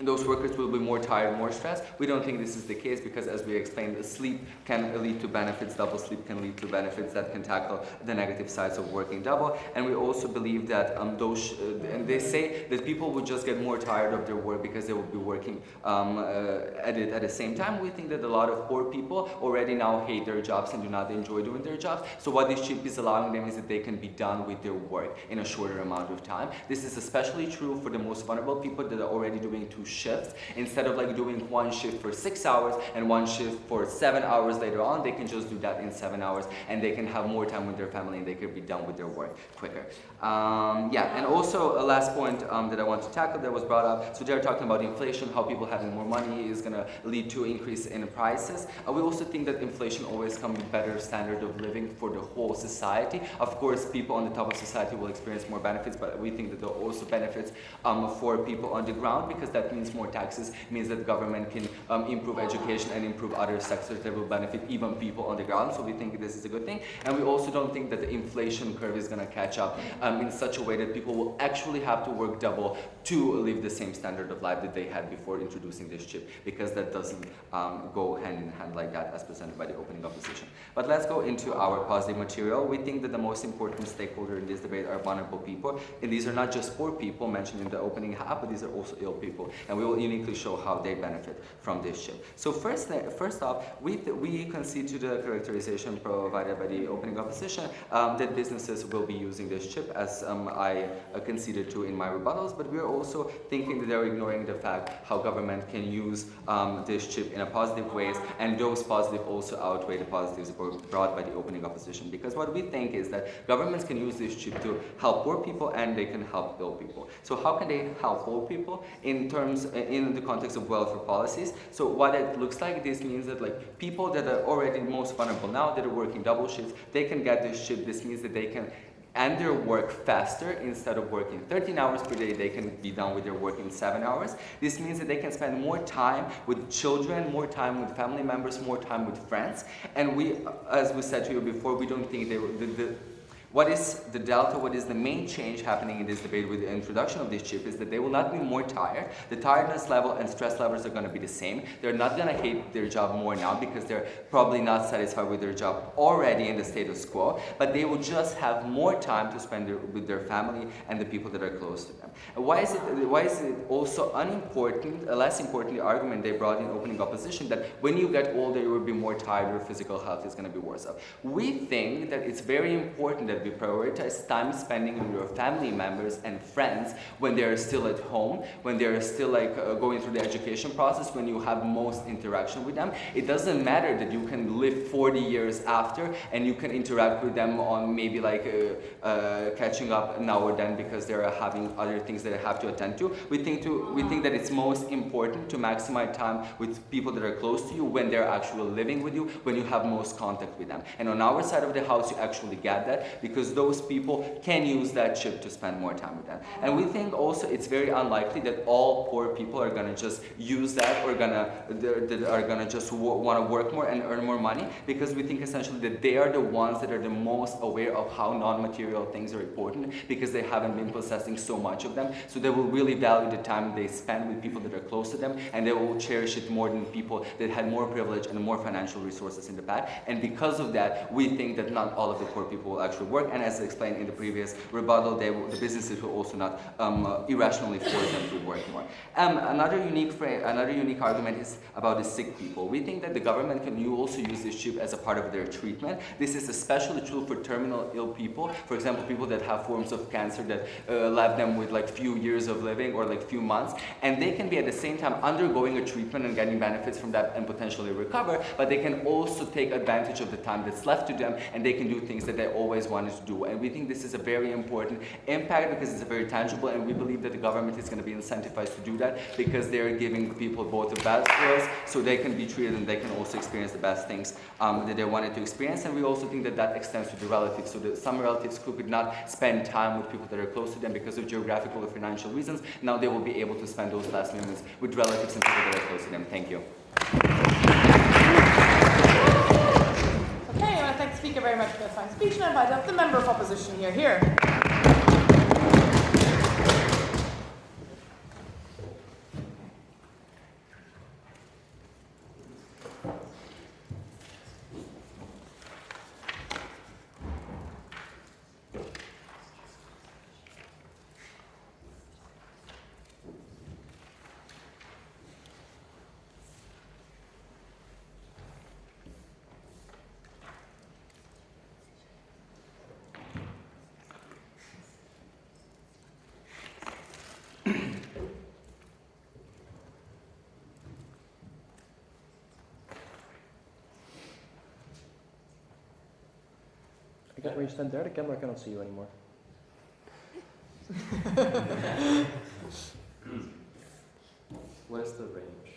those workers will be more tired, more stressed. We don't think this is the case, because as we explained, the sleep can lead to benefits, double sleep can lead to benefits that can tackle the negative sides of working double. And we also believe that and they say that people would just get more tired of their work because they will be working at the same time. We think that a lot of poor people already now hate their jobs and do not enjoy doing their jobs. So what this chip is allowing them is that they can be done with their work in a shorter amount of time. This is especially true for the most vulnerable people that are already doing 2 shifts. Instead of like doing 1 shift for 6 hours and 1 shift for 7 hours later on, they can just do that in 7 hours, and they can have more time with their family, and they can be done with their work quicker. And also a last point that I want to tackle that was brought up. So they're talking about inflation, how people having more money is going to lead to increase in prices. We also think that inflation always comes with better standard of living for the whole society. Of course, people on the top of society will experience more benefits, but we think that there are also benefits for people on the ground, because that means more taxes, means that government can improve education and improve other sectors that will benefit even people on the ground. So we think this is a good thing. And we also don't think that the inflation curve is going to catch up in such a way that people will actually have to work double to live the same standard of life that they had before introducing this chip, because that doesn't go hand in hand like that as presented by the opening opposition. But let's go into our positive material. We think that the most important stakeholder in this debate are vulnerable people, and these are not just poor people mentioned in the opening half, but these are also ill people, and we will uniquely show how they benefit from this chip. So first off, we concede to the characterization provided by the opening opposition that businesses will be using this chip, as I conceded to in my rebuttals, but we are also thinking that they're ignoring the fact how government can use this chip in a positive ways, and those positive also outweigh the positives brought by the opening opposition. Because what we think is that governments can use this chip to help poor people, and they can help ill people. So how can they help poor people in the context of welfare policies? So what it looks like, this means that like people that are already most vulnerable now, that are working double shifts, they can get this chip. This means that they can end their work faster. Instead of working 13 hours per day, they can be done with their work in 7 hours. This means that they can spend more time with children, more time with family members, more time with friends. And we, as we said to you before, we don't think What is the delta, what is the main change happening in this debate with the introduction of this chip is that they will not be more tired. The tiredness level and stress levels are going to be the same. They're not going to hate their job more now because they're probably not satisfied with their job already in the status quo, but they will just have more time to spend with their family and the people that are close to them. And why is it also unimportant, less important, the argument they brought in opening opposition that when you get older you will be more tired, your physical health is going to be worse off. We think that it's very important that we prioritize time spending with your family members and friends when they are still at home, when they are still going through the education process, when you have most interaction with them. It doesn't matter that you can live 40 years after and you can interact with them on maybe catching up now or then because they're having other things that they have to attend to. We think that it's most important to maximize time with people that are close to you when they're actually living with you, when you have most contact with them. And on our side of the house, you actually get that because those people can use that chip to spend more time with them. And we think also it's very unlikely that all poor people are gonna just use that or are gonna just want to work more and earn more money, because we think essentially that they are the ones that are the most aware of how non-material things are important because they haven't been possessing so much of them. So they will really value the time they spend with people that are close to them, and they will cherish it more than people that had more privilege and more financial resources in the past. And because of that, we think that not all of the poor people will actually work. And as explained in the previous rebuttal, the businesses will also not irrationally force them to work more. Another unique argument is about the sick people. We think that the government can also use this chip as a part of their treatment. This is especially true for terminal ill people. For example, people that have forms of cancer that left them with few years of living or few months, and they can be at the same time undergoing a treatment and getting benefits from that and potentially recover, but they can also take advantage of the time that's left to them, and they can do things that they always wanted to do. And we think this is a very important impact because it's very tangible, and we believe that the government is going to be incentivized to do that because they're giving people both the best skills so they can be treated and they can also experience the best things that they wanted to experience. And we also think that that extends to the relatives, so that some relatives who could not spend time with people that are close to them because of geographical or financial reasons, now they will be able to spend those last moments with relatives and people that are close to them. Thank you. Okay, I want to thank the speaker very much for the fine speech, and I invite up the member of opposition here. When you stand there, the camera cannot see you anymore. What is the range?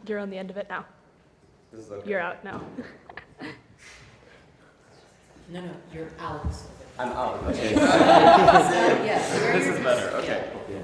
You're on the end of it now. This is okay. You're out now. No, you're out. I'm out. Okay. Yes. This is better. Okay. Yeah.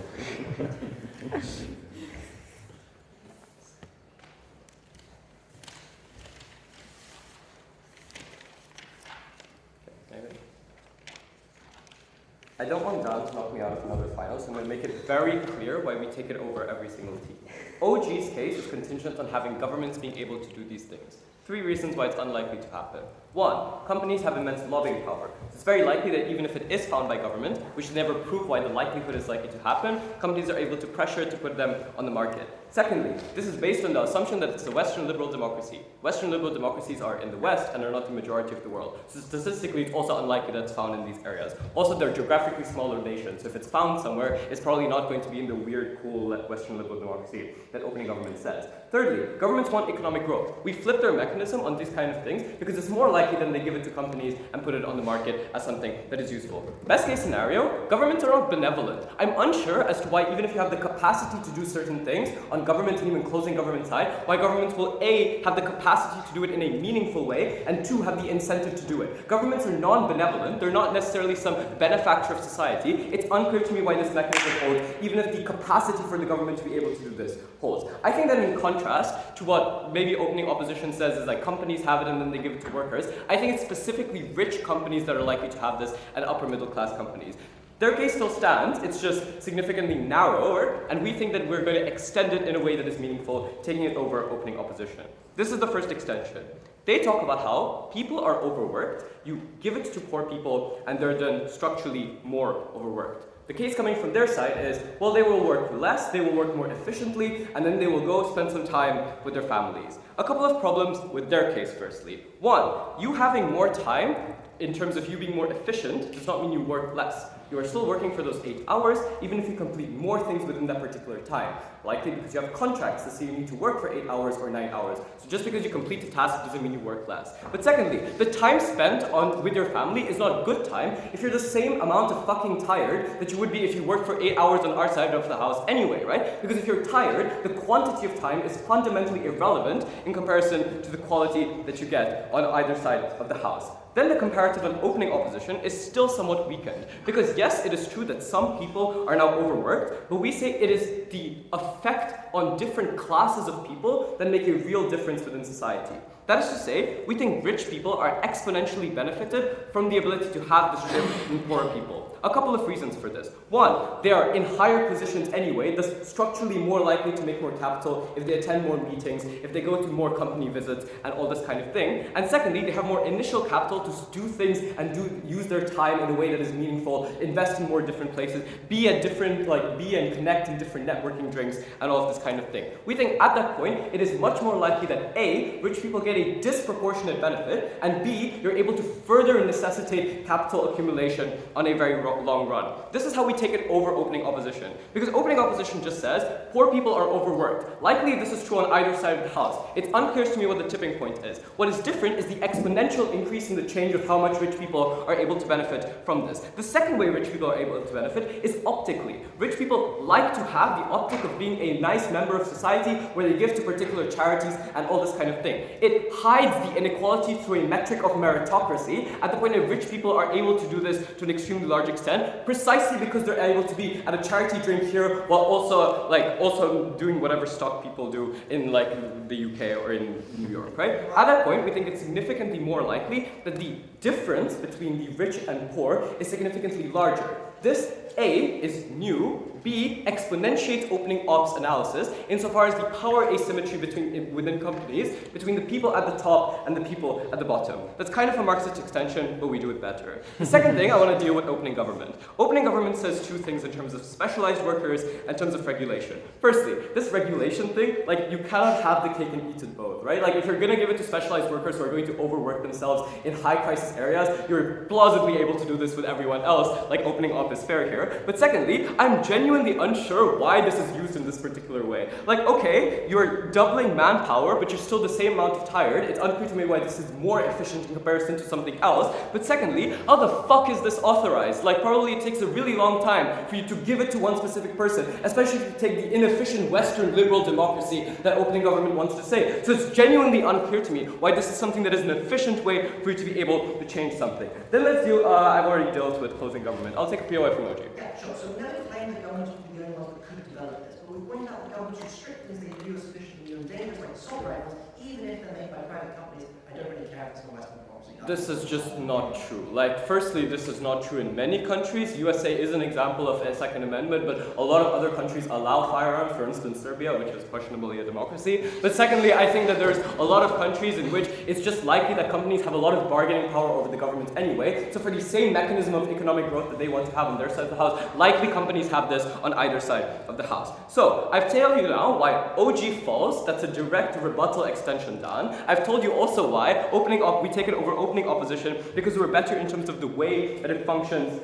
I don't want Daan to knock me out of another final, so I'm going to make it very clear why we take it over every single team. OG's case is contingent on having governments being able to do these things. 3 reasons why it's unlikely to happen. 1, companies have immense lobbying power. It's very likely that even if it is found by government, we should never prove why the likelihood is likely to happen. Companies are able to pressure it to put them on the market. Secondly, this is based on the assumption that it's a Western liberal democracy. Western liberal democracies are in the West and are not the majority of the world. So statistically, it's also unlikely that it's found in these areas. Also, they're geographically smaller nations. So if it's found somewhere, it's probably not going to be in the weird, cool Western liberal democracy that opening government says. Thirdly, governments want economic growth. We flip their mechanism on these kind of things because it's more likely than they give it to companies and put it on the market as something that is useful. Best case scenario, governments are not benevolent. I'm unsure as to why even if you have the capacity to do certain things, on government and even closing government side, why governments will A, have the capacity to do it in a meaningful way, and 2, have the incentive to do it. Governments are non-benevolent, they're not necessarily some benefactor of society. It's unclear to me why this mechanism holds, even if the capacity for the government to be able to do this holds. I think that in contrast to what maybe opening opposition says is like companies have it and then they give it to workers, I think it's specifically rich companies that are likely to have this and upper middle class companies. Their case still stands, it's just significantly narrower, and we think that we're going to extend it in a way that is meaningful, taking it over opening opposition. This is the first extension. They talk about how people are overworked, you give it to poor people, and they're then structurally more overworked. The case coming from their side is, well, they will work less, they will work more efficiently, and then they will go spend some time with their families. A couple of problems with their case, firstly. One, you having more time, in terms of you being more efficient, does not mean you work less. You are still working for those 8 hours, even if you complete more things within that particular time. Likely because you have contracts that say you need to work for 8 hours or 9 hours. So just because you complete the task doesn't mean you work less. But secondly, the time spent with your family is not good time if you're the same amount of fucking tired that you would be if you worked for 8 hours on our side of the house anyway, right? Because if you're tired, the quantity of time is fundamentally irrelevant in comparison to the quality that you get on either side of the house. Then the comparative on opening opposition is still somewhat weakened. Because yes, it is true that some people are now overworked, but we say it is the effect on different classes of people that make a real difference within society. That is to say, we think rich people are exponentially benefited from the ability to have this shift in poorer people. A couple of reasons for this. One, they are in higher positions anyway, thus structurally more likely to make more capital if they attend more meetings, if they go to more company visits, and all this kind of thing. And secondly, they have more initial capital to do things and use their time in a way that is meaningful, invest in more different places, be and connect in different networking drinks, and all of this kind of thing. We think at that point, it is much more likely that A, rich people get a disproportionate benefit, and B, you're able to further necessitate capital accumulation on a very long run. This is how we take it over opening opposition. Because opening opposition just says, poor people are overworked. Likely this is true on either side of the house. It's unclear to me what the tipping point is. What is different is the exponential increase in the change of how much rich people are able to benefit from this. The second way rich people are able to benefit is optically. Rich people like to have the optic of being a nice member of society where they give to particular charities and all this kind of thing. It hides the inequality through a metric of meritocracy at the point that rich people are able to do this to an extremely large extent, precisely because they're able to be at a charity drink here while also doing whatever stock people do in the UK or in New York, right? At that point, we think it's significantly more likely that the difference between the rich and poor is significantly larger. This, A, is new, B, exponentiates opening ops analysis insofar as the power asymmetry within companies, between the people at the top and the people at the bottom. That's kind of a Marxist extension, but we do it better. The second thing, I want to deal with opening government. Opening government says two things in terms of specialized workers and in terms of regulation. Firstly, this regulation thing, you cannot have the cake and eat it both, right? If you're going to give it to specialized workers who are going to overwork themselves in high crisis areas, you're plausibly able to do this with everyone else, opening op is fair here. But secondly, I'm genuinely unsure why this is used in this particular way. Okay, you're doubling manpower, but you're still the same amount of tired. It's unclear to me why this is more efficient in comparison to something else. But secondly, how the fuck is this authorized? Probably it takes a really long time for you to give it to one specific person, especially if you take the inefficient Western liberal democracy that opening government wants to say. So it's genuinely unclear to me why this is something that is an efficient way for you to be able to change something. Then let's do, I've already dealt with closing government. I'll take a POI from emoji. Yeah, sure. So we never claimed the government would be the only ones that could develop this, but we point out the government's restrict things they can do sufficiently on dangers like assault rifles, even if they're made by private companies. I don't really care if it's a Western democracy. This is just not true. Firstly, this is not true in many countries. USA is an example of a Second Amendment, but a lot of other countries allow firearms, for instance Serbia, which is questionably a democracy. But secondly, I think that there's a lot of countries in which it's just likely that companies have a lot of bargaining power over the government anyway. So for the same mechanism of economic growth that they want to have on their side of the house, likely companies have this on either side of the house. So I've told you now why OG falls. That's a direct rebuttal extension, Daan. I've told you also why we take it over opening opposition because we're better in terms of the way that it functions,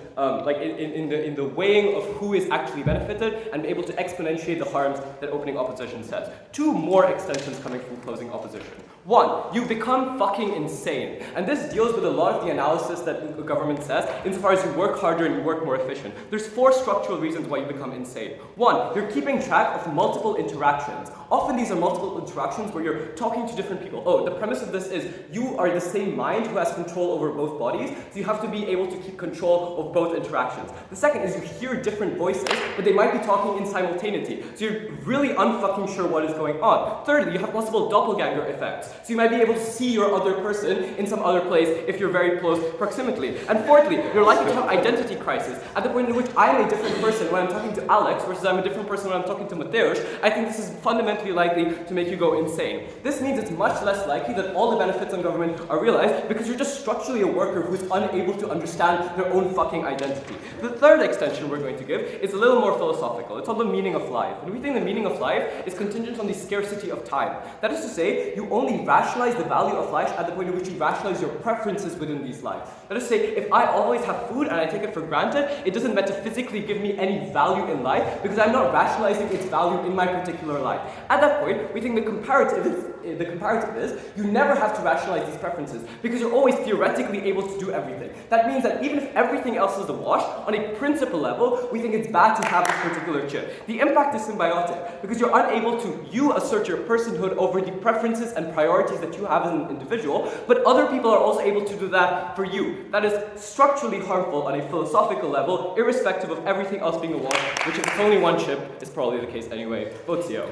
like in the weighing of who is actually benefited, and able to exponentiate the harms that opening opposition says. 2 more extensions coming from closing opposition. 1, you become fucking insane. And this deals with a lot of the analysis that the government says, insofar as you work harder and you work more efficient. There's 4 structural reasons why you become insane. 1, you're keeping track of multiple interactions. Often these are multiple interactions where you're talking to different people. Oh, the premise of this is you are the same mind who has control over both bodies, so you have to be able to keep control of both interactions. The second is you hear different voices, but they might be talking in simultaneity, so you're really unfucking sure what is going on. Thirdly, you have possible doppelganger effects, so you might be able to see your other person in some other place if you're very close proximately. And fourthly, you're likely to have identity crisis, at the point in which I'm a different person when I'm talking to Alex versus I'm a different person when I'm talking to Matevz. I think this is fundamentally likely to make you go insane. This means it's much less likely that all the benefits of government are realized because you're just structurally a worker who's unable to understand their own fucking identity. The third extension we're going to give is a little more philosophical. It's on the meaning of life. And we think the meaning of life is contingent on the scarcity of time. That is to say, you only rationalize the value of life at the point at which you rationalize your preferences within these lives. That is to say, if I always have food and I take it for granted, it doesn't metaphysically give me any value in life because I'm not rationalizing its value in my particular life. At that point, we think the comparative is you never have to rationalize these preferences because you're always theoretically able to do everything. That means that even if everything else is a wash, on a principle level, we think it's bad to have this particular chip. The impact is symbiotic because you're unable to assert your personhood over the preferences and priorities that you have as an individual, but other people are also able to do that for you. That is structurally harmful on a philosophical level, irrespective of everything else being a wash, which if it's only one chip is probably the case anyway. Vote CO.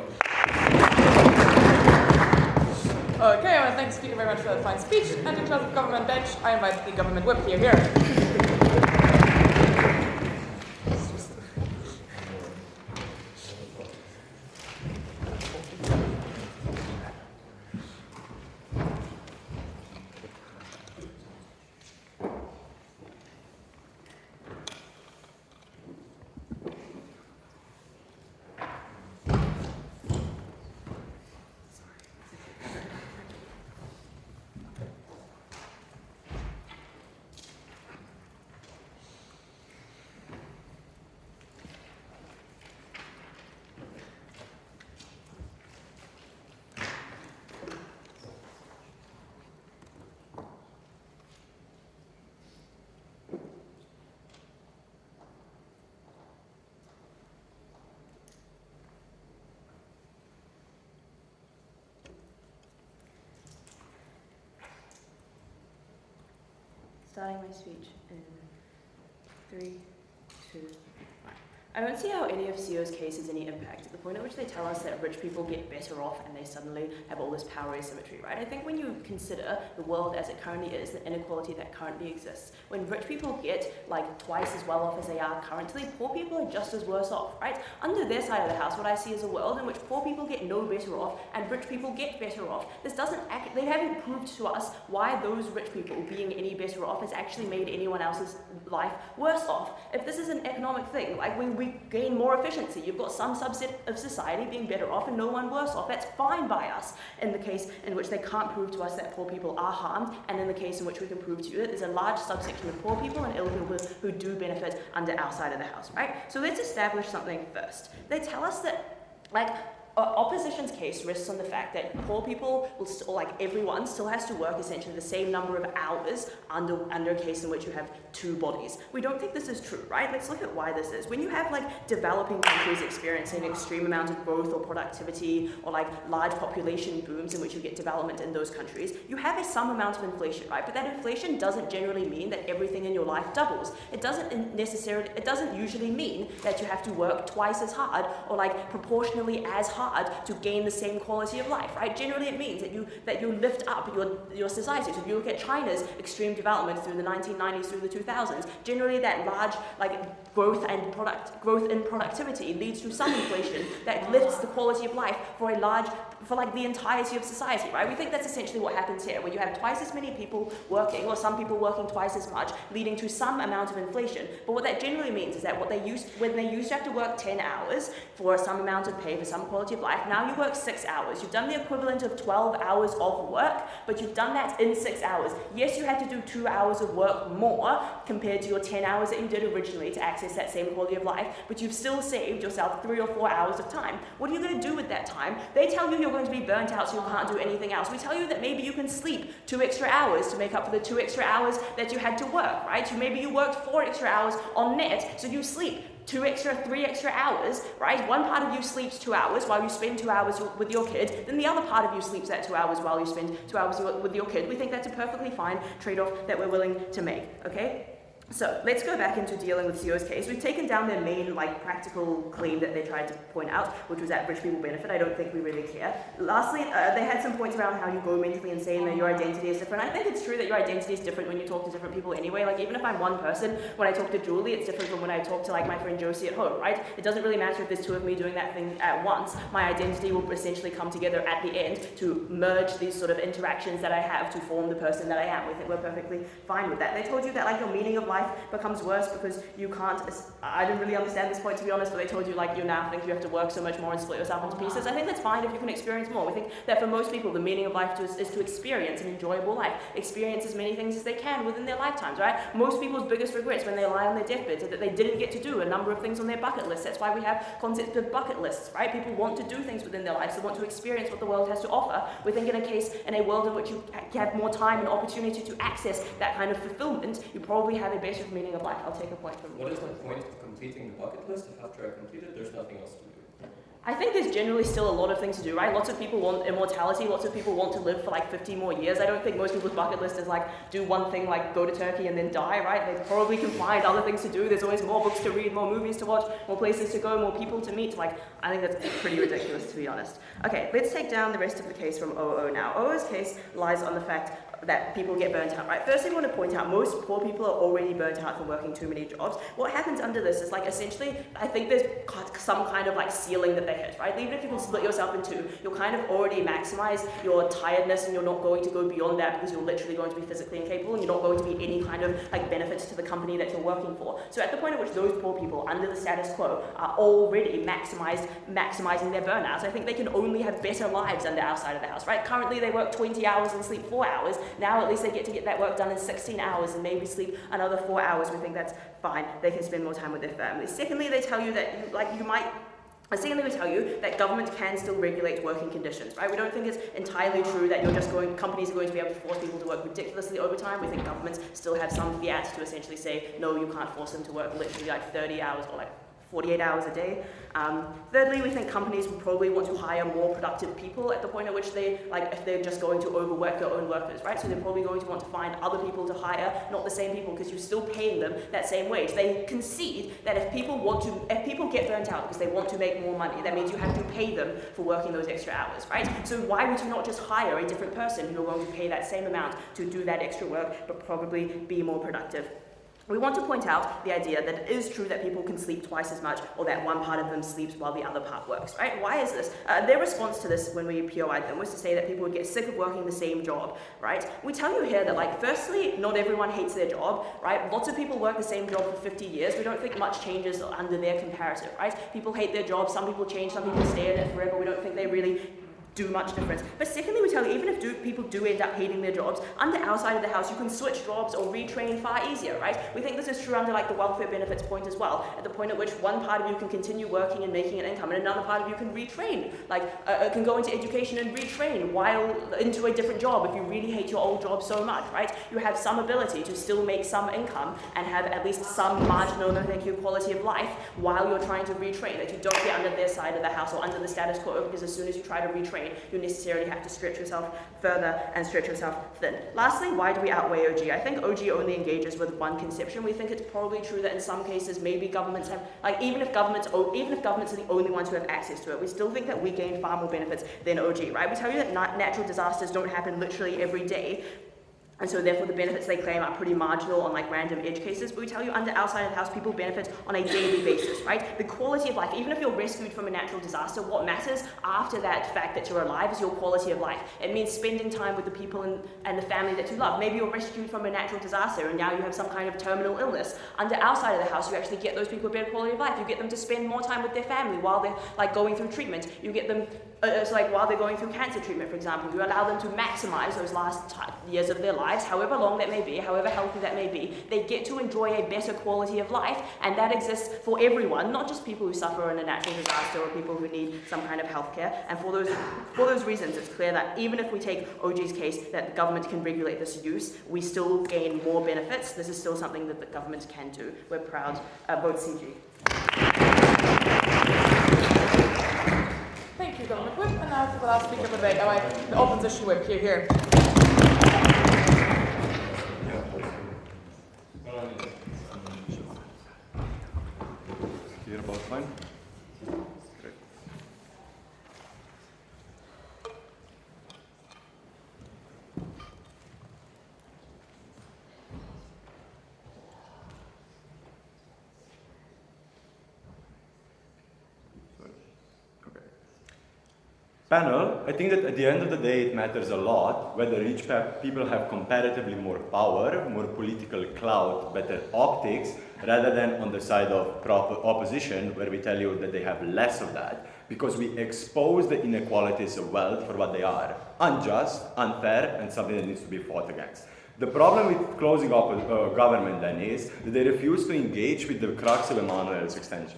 Okay, I want to thank the speaker very much for that fine speech. And in terms of government bench, I invite the government whip here. Starting my speech in 3, 2, 1. I don't see how any of CO's case has any impact at the point at which they tell us that rich people get better off and they suddenly have all this power asymmetry, right? I think when you consider the world as it currently is, the inequality that currently exists, when rich people get like twice as well off as they are currently, poor people are just as worse off, right? Under their side of the house, what I see is a world in which poor people get no better off and rich people get better off. This doesn't they haven't proved to us why those rich people being any better off has actually made anyone else's life worse off. If this is an economic thing, like when we gain more efficiency, you've got some subset of society being better off and no one worse off. That's fine by us in the case in which they can't prove to us that poor people are harmed, and in the case in which we can prove to you that there's a large subsection of poor people and ill people who do benefit under our side of the house, right? So let's establish something first. They tell us that, like, opposition's case rests on the fact that poor people will still, like everyone, still has to work essentially the same number of hours under a case in which you have 2 bodies. We don't think this is true, right? Let's look at why this is. When you have like developing countries experiencing an extreme amount of growth or productivity or like large population booms in which you get development in those countries, you have some amount of inflation, right? But that inflation doesn't generally mean that everything in your life doubles. It doesn't usually mean that you have to work twice as hard or like proportionally as hard to gain the same quality of life, right? Generally it means that you lift up your society. So if you look at China's extreme development through the 1990s through the 2000s, generally that large like growth in productivity leads to some inflation that lifts the quality of life for a large for like the entirety of society, right? We think that's essentially what happens here, where you have twice as many people working, or some people working twice as much, leading to some amount of inflation. But what that generally means is that when they used to have to work 10 hours for some amount of pay, for some quality of life, now you work 6 hours. You've done the equivalent of 12 hours of work, but you've done that in 6 hours. Yes, you had to do 2 hours of work more compared to your 10 hours that you did originally to access that same quality of life, but you've still saved yourself 3 or 4 hours of time. What are you going to do with that time? They tell you you're going to be burnt out so you can't do anything else. We tell you that maybe you can sleep 2 extra hours to make up for the 2 extra hours that you had to work, right? Maybe you worked 4 extra hours on net, so you sleep 3 extra hours, right? One part of you sleeps 2 hours while you spend 2 hours with your kid, then the other part of you sleeps that 2 hours while you spend 2 hours with your kid. We think that's a perfectly fine trade-off that we're willing to make, okay? So let's go back into dealing with CEO's case. We've taken down their main practical claim that they tried to point out, which was that rich people benefit. I don't think we really care. Lastly, they had some points around how you go mentally insane, that your identity is different. I think it's true that your identity is different when you talk to different people anyway. Even if I'm one person, when I talk to Julie, it's different from when I talk to my friend Josie at home, right? It doesn't really matter if there's 2 of me doing that thing at once. My identity will essentially come together at the end to merge these sort of interactions that I have to form the person that I am. We think we're perfectly fine with that. They told you that your meaning of life becomes worse because you can't, I didn't really understand this point to be honest, but they told you you now think you have to work so much more and split yourself into pieces. I think that's fine if you can experience more. We think that for most people the meaning of life is to experience an enjoyable life, experience as many things as they can within their lifetimes, right? Most people's biggest regrets when they lie on their deathbeds are that they didn't get to do a number of things on their bucket list. That's why we have concepts of bucket lists, right? People want to do things within their lives, they want to experience what the world has to offer. We think in a world in which you have more time and opportunity to access that kind of fulfillment, you probably have a better meaning of life. I'll take a point from What is the point of completing the bucket list if after I complete it, there's nothing else to do? I think there's generally still a lot of things to do, right? Lots of people want immortality, lots of people want to live for 50 more years. I don't think most people's bucket list is do one thing, go to Turkey and then die, right? They probably can find other things to do. There's always more books to read, more movies to watch, more places to go, more people to meet. I think that's pretty ridiculous, to be honest. Okay, let's take down the rest of the case from OO now. OO's case lies on the fact that people get burnt out, right? Firstly, I want to point out most poor people are already burnt out from working too many jobs. What happens under this is essentially, I think there's some kind of ceiling that they hit, right? Even if you can split yourself in 2, you'll kind of already maximize your tiredness and you're not going to go beyond that because you're literally going to be physically incapable and you're not going to be any kind of benefits to the company that you're working for. So at the point at which those poor people under the status quo are already maximizing their burnouts, I think they can only have better lives under our side of the house, right? Currently they work 20 hours and sleep 4 hours. Now at least they get to get that work done in 16 hours and maybe sleep another 4 hours. We think that's fine. They can spend more time with their families. Secondly, they tell you that Secondly, we tell you that government can still regulate working conditions, right? We don't think it's entirely true that companies are going to be able to force people to work ridiculously overtime. We think governments still have some fiat to essentially say, no, you can't force them to work literally 30 hours or 48 hours a day. Thirdly, we think companies will probably want to hire more productive people at the point at which if they're just going to overwork their own workers, right? So they're probably going to want to find other people to hire, not the same people, because you're still paying them that same wage. They concede that if people get burnt out because they want to make more money, that means you have to pay them for working those extra hours, right? So why would you not just hire a different person who you're going to pay that same amount to do that extra work, but probably be more productive? We want to point out the idea that it is true that people can sleep twice as much or that one part of them sleeps while the other part works, right? Why is this? Their response to this when we POI'd them was to say that people would get sick of working the same job, right? We tell you here that firstly, not everyone hates their job, right? Lots of people work the same job for 50 years. We don't think much changes under their comparative, right? People hate their job, some people change, some people stay in it forever. We don't think they really do much difference. But secondly, we tell you, even if people do end up hating their jobs, under our side of the house, you can switch jobs or retrain far easier, right? We think this is true under the welfare benefits point as well, at the point at which one part of you can continue working and making an income, and another part of you can retrain, can go into education and retrain while into a different job if you really hate your old job so much, right? You have some ability to still make some income and have at least some marginal, quality of life while you're trying to retrain, that you don't get under their side of the house or under the status quo, because as soon as you try to retrain, you necessarily have to stretch yourself further and stretch yourself thin. Lastly, why do we outweigh OG? I think OG only engages with one conception. We think it's probably true that in some cases maybe governments have, even if governments are the only ones who have access to it, we still think that we gain far more benefits than OG, right? We tell you that natural disasters don't happen literally every day. And so therefore the benefits they claim are pretty marginal on like random edge cases, but we tell you under outside of the house people benefit on a daily basis, right? The quality of life, even if you're rescued from a natural disaster, what matters after that fact that you're alive is your quality of life. It means spending time with the people and the family that you love. Maybe you're rescued from a natural disaster and now you have some kind of terminal illness. Under outside of the house, you actually get those people a better quality of life. You get them to spend more time with their family while they're like going through treatment. You get them, it's like while they're going through cancer treatment, for example, you allow them to maximize those last years of their lives, however long that may be, however healthy that may be. They get to enjoy a better quality of life, and that exists for everyone, not just people who suffer in a natural disaster or people who need some kind of healthcare. And for those reasons, it's clear that even if we take OG's case that the government can regulate this use, we still gain more benefits. This is still something that the government can do. We're proud. Vote CG. Thank you, Dominic. And now for the last speaker of the debate, the opposition whip here. Hear about fine? Great. Okay. Panel, I think that at the end of the day it matters a lot whether rich people have comparatively more power, more political clout, better optics, rather than on the side of opposition where we tell you that they have less of that, because we expose the inequalities of wealth for what they are: unjust, unfair, and something that needs to be fought against. The problem with closing government then is that they refuse to engage with the crux of Emmanuel's extension,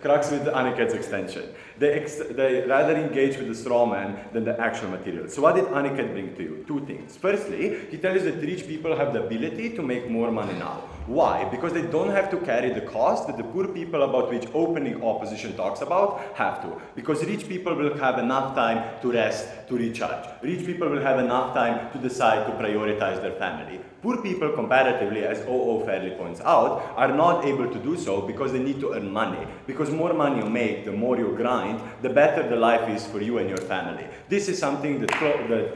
crux with Aniket's extension. They rather engage with the straw man than the actual material. So what did Aniket bring to you? Two things. Firstly, he tells us that rich people have the ability to make more money now. Why? Because they don't have to carry the cost that the poor people about which opening opposition talks about have to. Because rich people will have enough time to rest, to recharge. Rich people will have enough time to decide to prioritize their family. Poor people, comparatively, as OO fairly points out, are not able to do so because they need to earn money. Because more money you make, the more you grind, the better the life is for you and your family. This is something that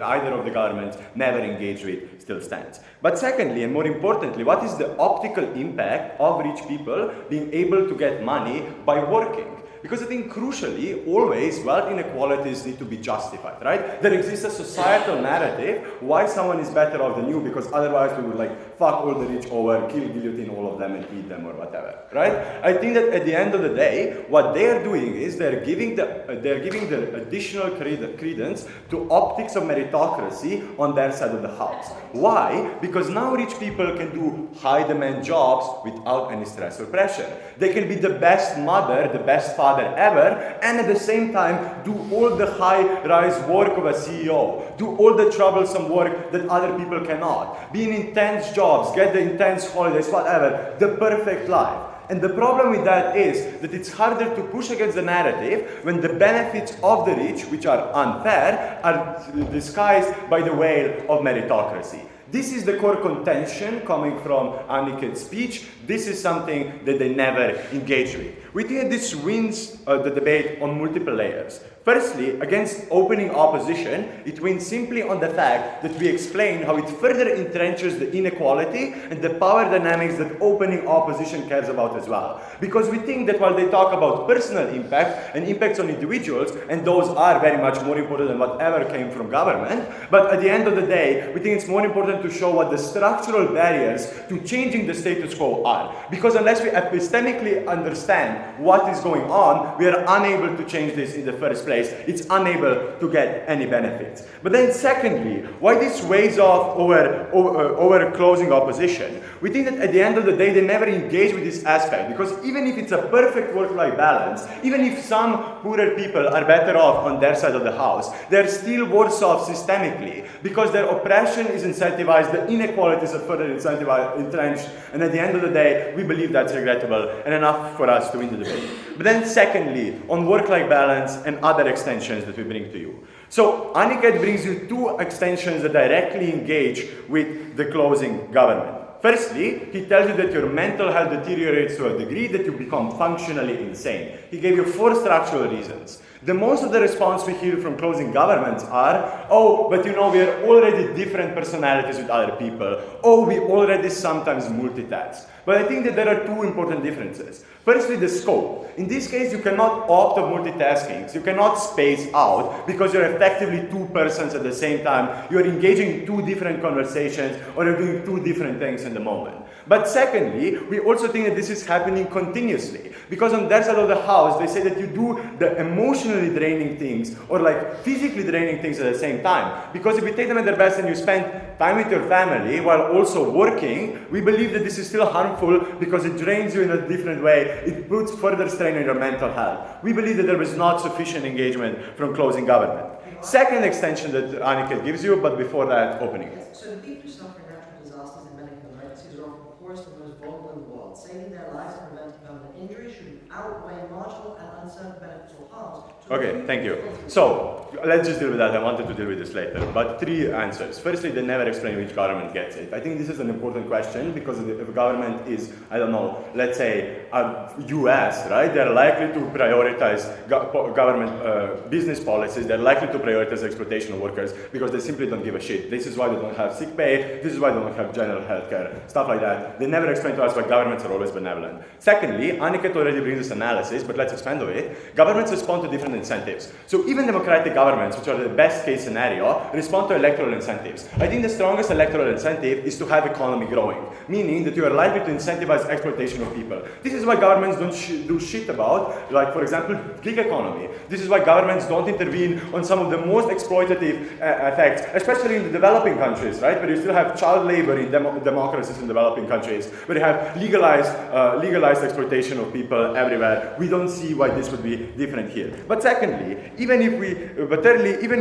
either of the governments never engaged with, still stands. But secondly, and more importantly, what is the optical impact of rich people being able to get money by working? Because I think crucially, always, wealth inequalities need to be justified, right? There exists a societal narrative why someone is better off than you, because otherwise we would like fuck all the rich over, kill, guillotine all of them and eat them or whatever, right? I think that at the end of the day, what they are doing is they're giving the additional credence to optics of meritocracy on their side of the house. Why? Because now rich people can do high demand jobs without any stress or pressure. They can be the best mother, the best father ever, and at the same time do all the high-rise work of a CEO, do all the troublesome work that other people cannot, be in intense jobs, get the intense holidays, whatever, the perfect life. And the problem with that is that it's harder to push against the narrative when the benefits of the rich, which are unfair, are disguised by the veil of meritocracy. This is the core contention coming from Aniket's speech. This is something that they never engage with. We think that this wins the debate on multiple layers. Firstly, against opening opposition, it wins simply on the fact that we explain how it further entrenches the inequality and the power dynamics that opening opposition cares about as well. Because we think that while they talk about personal impact and impacts on individuals, and those are very much more important than whatever came from government, but at the end of the day, we think it's more important to show what the structural barriers to changing the status quo are. Because unless we epistemically understand what is going on, we are unable to change this in the first place. It's unable to get any benefits. But then secondly, why this weighs off over closing opposition? We think that at the end of the day, they never engage with this aspect, because even if it's a perfect work-life balance, even if some poorer people are better off on their side of the house, they're still worse off systemically, because their oppression is incentivized, the inequalities are further entrenched, and at the end of the day, we believe that's regrettable and enough for us to win the debate. But then secondly, on work-life balance and other extensions that we bring to you. So Aniket brings you two extensions that directly engage with the closing government. Firstly, he tells you that your mental health deteriorates to a degree that you become functionally insane. He gave you 4 structural reasons. The most of the response we hear from closing governments are, oh, but you know, we are already different personalities with other people. Oh, we already sometimes multitask. But I think that there are two important differences. Firstly, the scope. In this case, you cannot opt of multitasking. You cannot space out because you're effectively two persons at the same time. You're engaging in two different conversations or you're doing two different things in the moment. But secondly, we also think that this is happening continuously. Because on their side of the house, they say that you do the emotionally draining things or like physically draining things at the same time. Because if you take them at their best and you spend time with your family while also working, we believe that this is still harmful because it drains you in a different way. It puts further strain on your mental health. We believe that there was not sufficient engagement from closing government. Second extension that Aniket gives you, but before that, opening. So the people who suffer natural disasters and medical emergencies are often the poorest and most vulnerable in the world. Saving their lives and preventing permanent injury should outweigh marginal and uncertain benefits or harms. Okay, thank you. So, let's just deal with that. I wanted to deal with this later. But three answers. Firstly, they never explain which government gets it. I think this is an important question because if a government is, I don't know, let's say US, right? They're likely to prioritize government business policies. They're likely to prioritize exploitation of workers because they simply don't give a shit. This is why they don't have sick pay. This is why they don't have general health care. Stuff like that. They never explain to us why governments are always benevolent. Secondly, Aniket already brings this analysis, but let's expand on it. Governments respond to different incentives. So even democratic governments, which are the best case scenario, respond to electoral incentives. I think the strongest electoral incentive is to have economy growing, meaning that you are likely to incentivize exploitation of people. This is why governments don't do shit about, like for example, gig economy. This is why governments don't intervene on some of the most exploitative effects, especially in the developing countries, right? Where you still have child labor in democracies in developing countries, where you have legalized exploitation of people everywhere. We don't see why this would be different here. But thirdly, even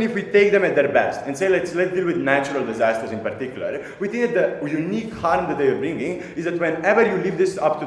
if we take them at their best and say let's deal with natural disasters in particular, we think that the unique harm that they are bringing is that whenever you leave this up to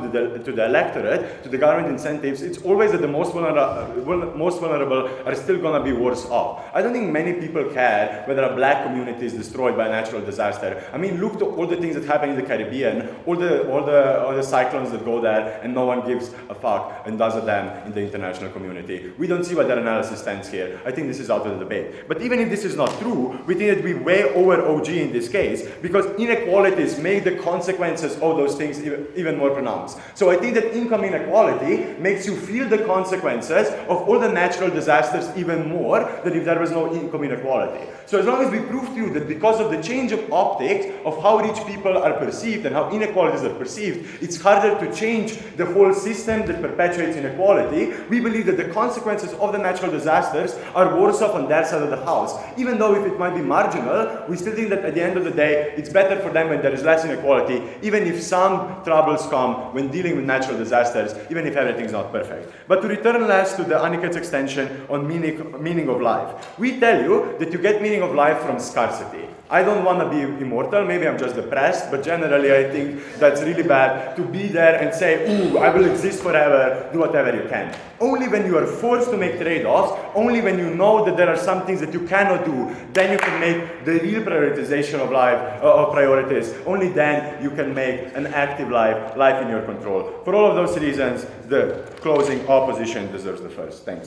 the electorate, to the government incentives, it's always that the most vulnerable are still going to be worse off. I don't think many people care whether a black community is destroyed by a natural disaster. I mean, look to all the things that happen in the Caribbean, all the cyclones that go there, and no one gives a fuck and does a damn in the international community. We don't see why that analysis stands here. I think this is out of the debate. But even if this is not true, we think that we way over OG in this case because inequalities make the consequences of those things even more pronounced. So I think that income inequality makes you feel the consequences of all the natural disasters even more than if there was no income inequality. So as long as we prove to you that because of the change of optics of how rich people are perceived and how inequalities are perceived, it's harder to change the whole system that perpetuates inequality, we believe that the consequences of the natural disasters are worse off on their side of the house. Even though if it might be marginal, we still think that at the end of the day, it's better for them when there is less inequality, even if some troubles come when dealing with natural disasters, even if everything's not perfect. But to return last to the Aniket's extension on meaning of life, we tell you that you get meaning of life from scarcity. I don't want to be immortal, maybe I'm just depressed, but generally I think that's really bad to be there and say, ooh, I will exist forever, do whatever you can. Only when you are forced to make trade-offs, only when you know that there are some things that you cannot do, then you can make the real prioritization of life, of priorities. Only then you can make an active life in your control. For all of those reasons, the closing opposition deserves the first. Thanks.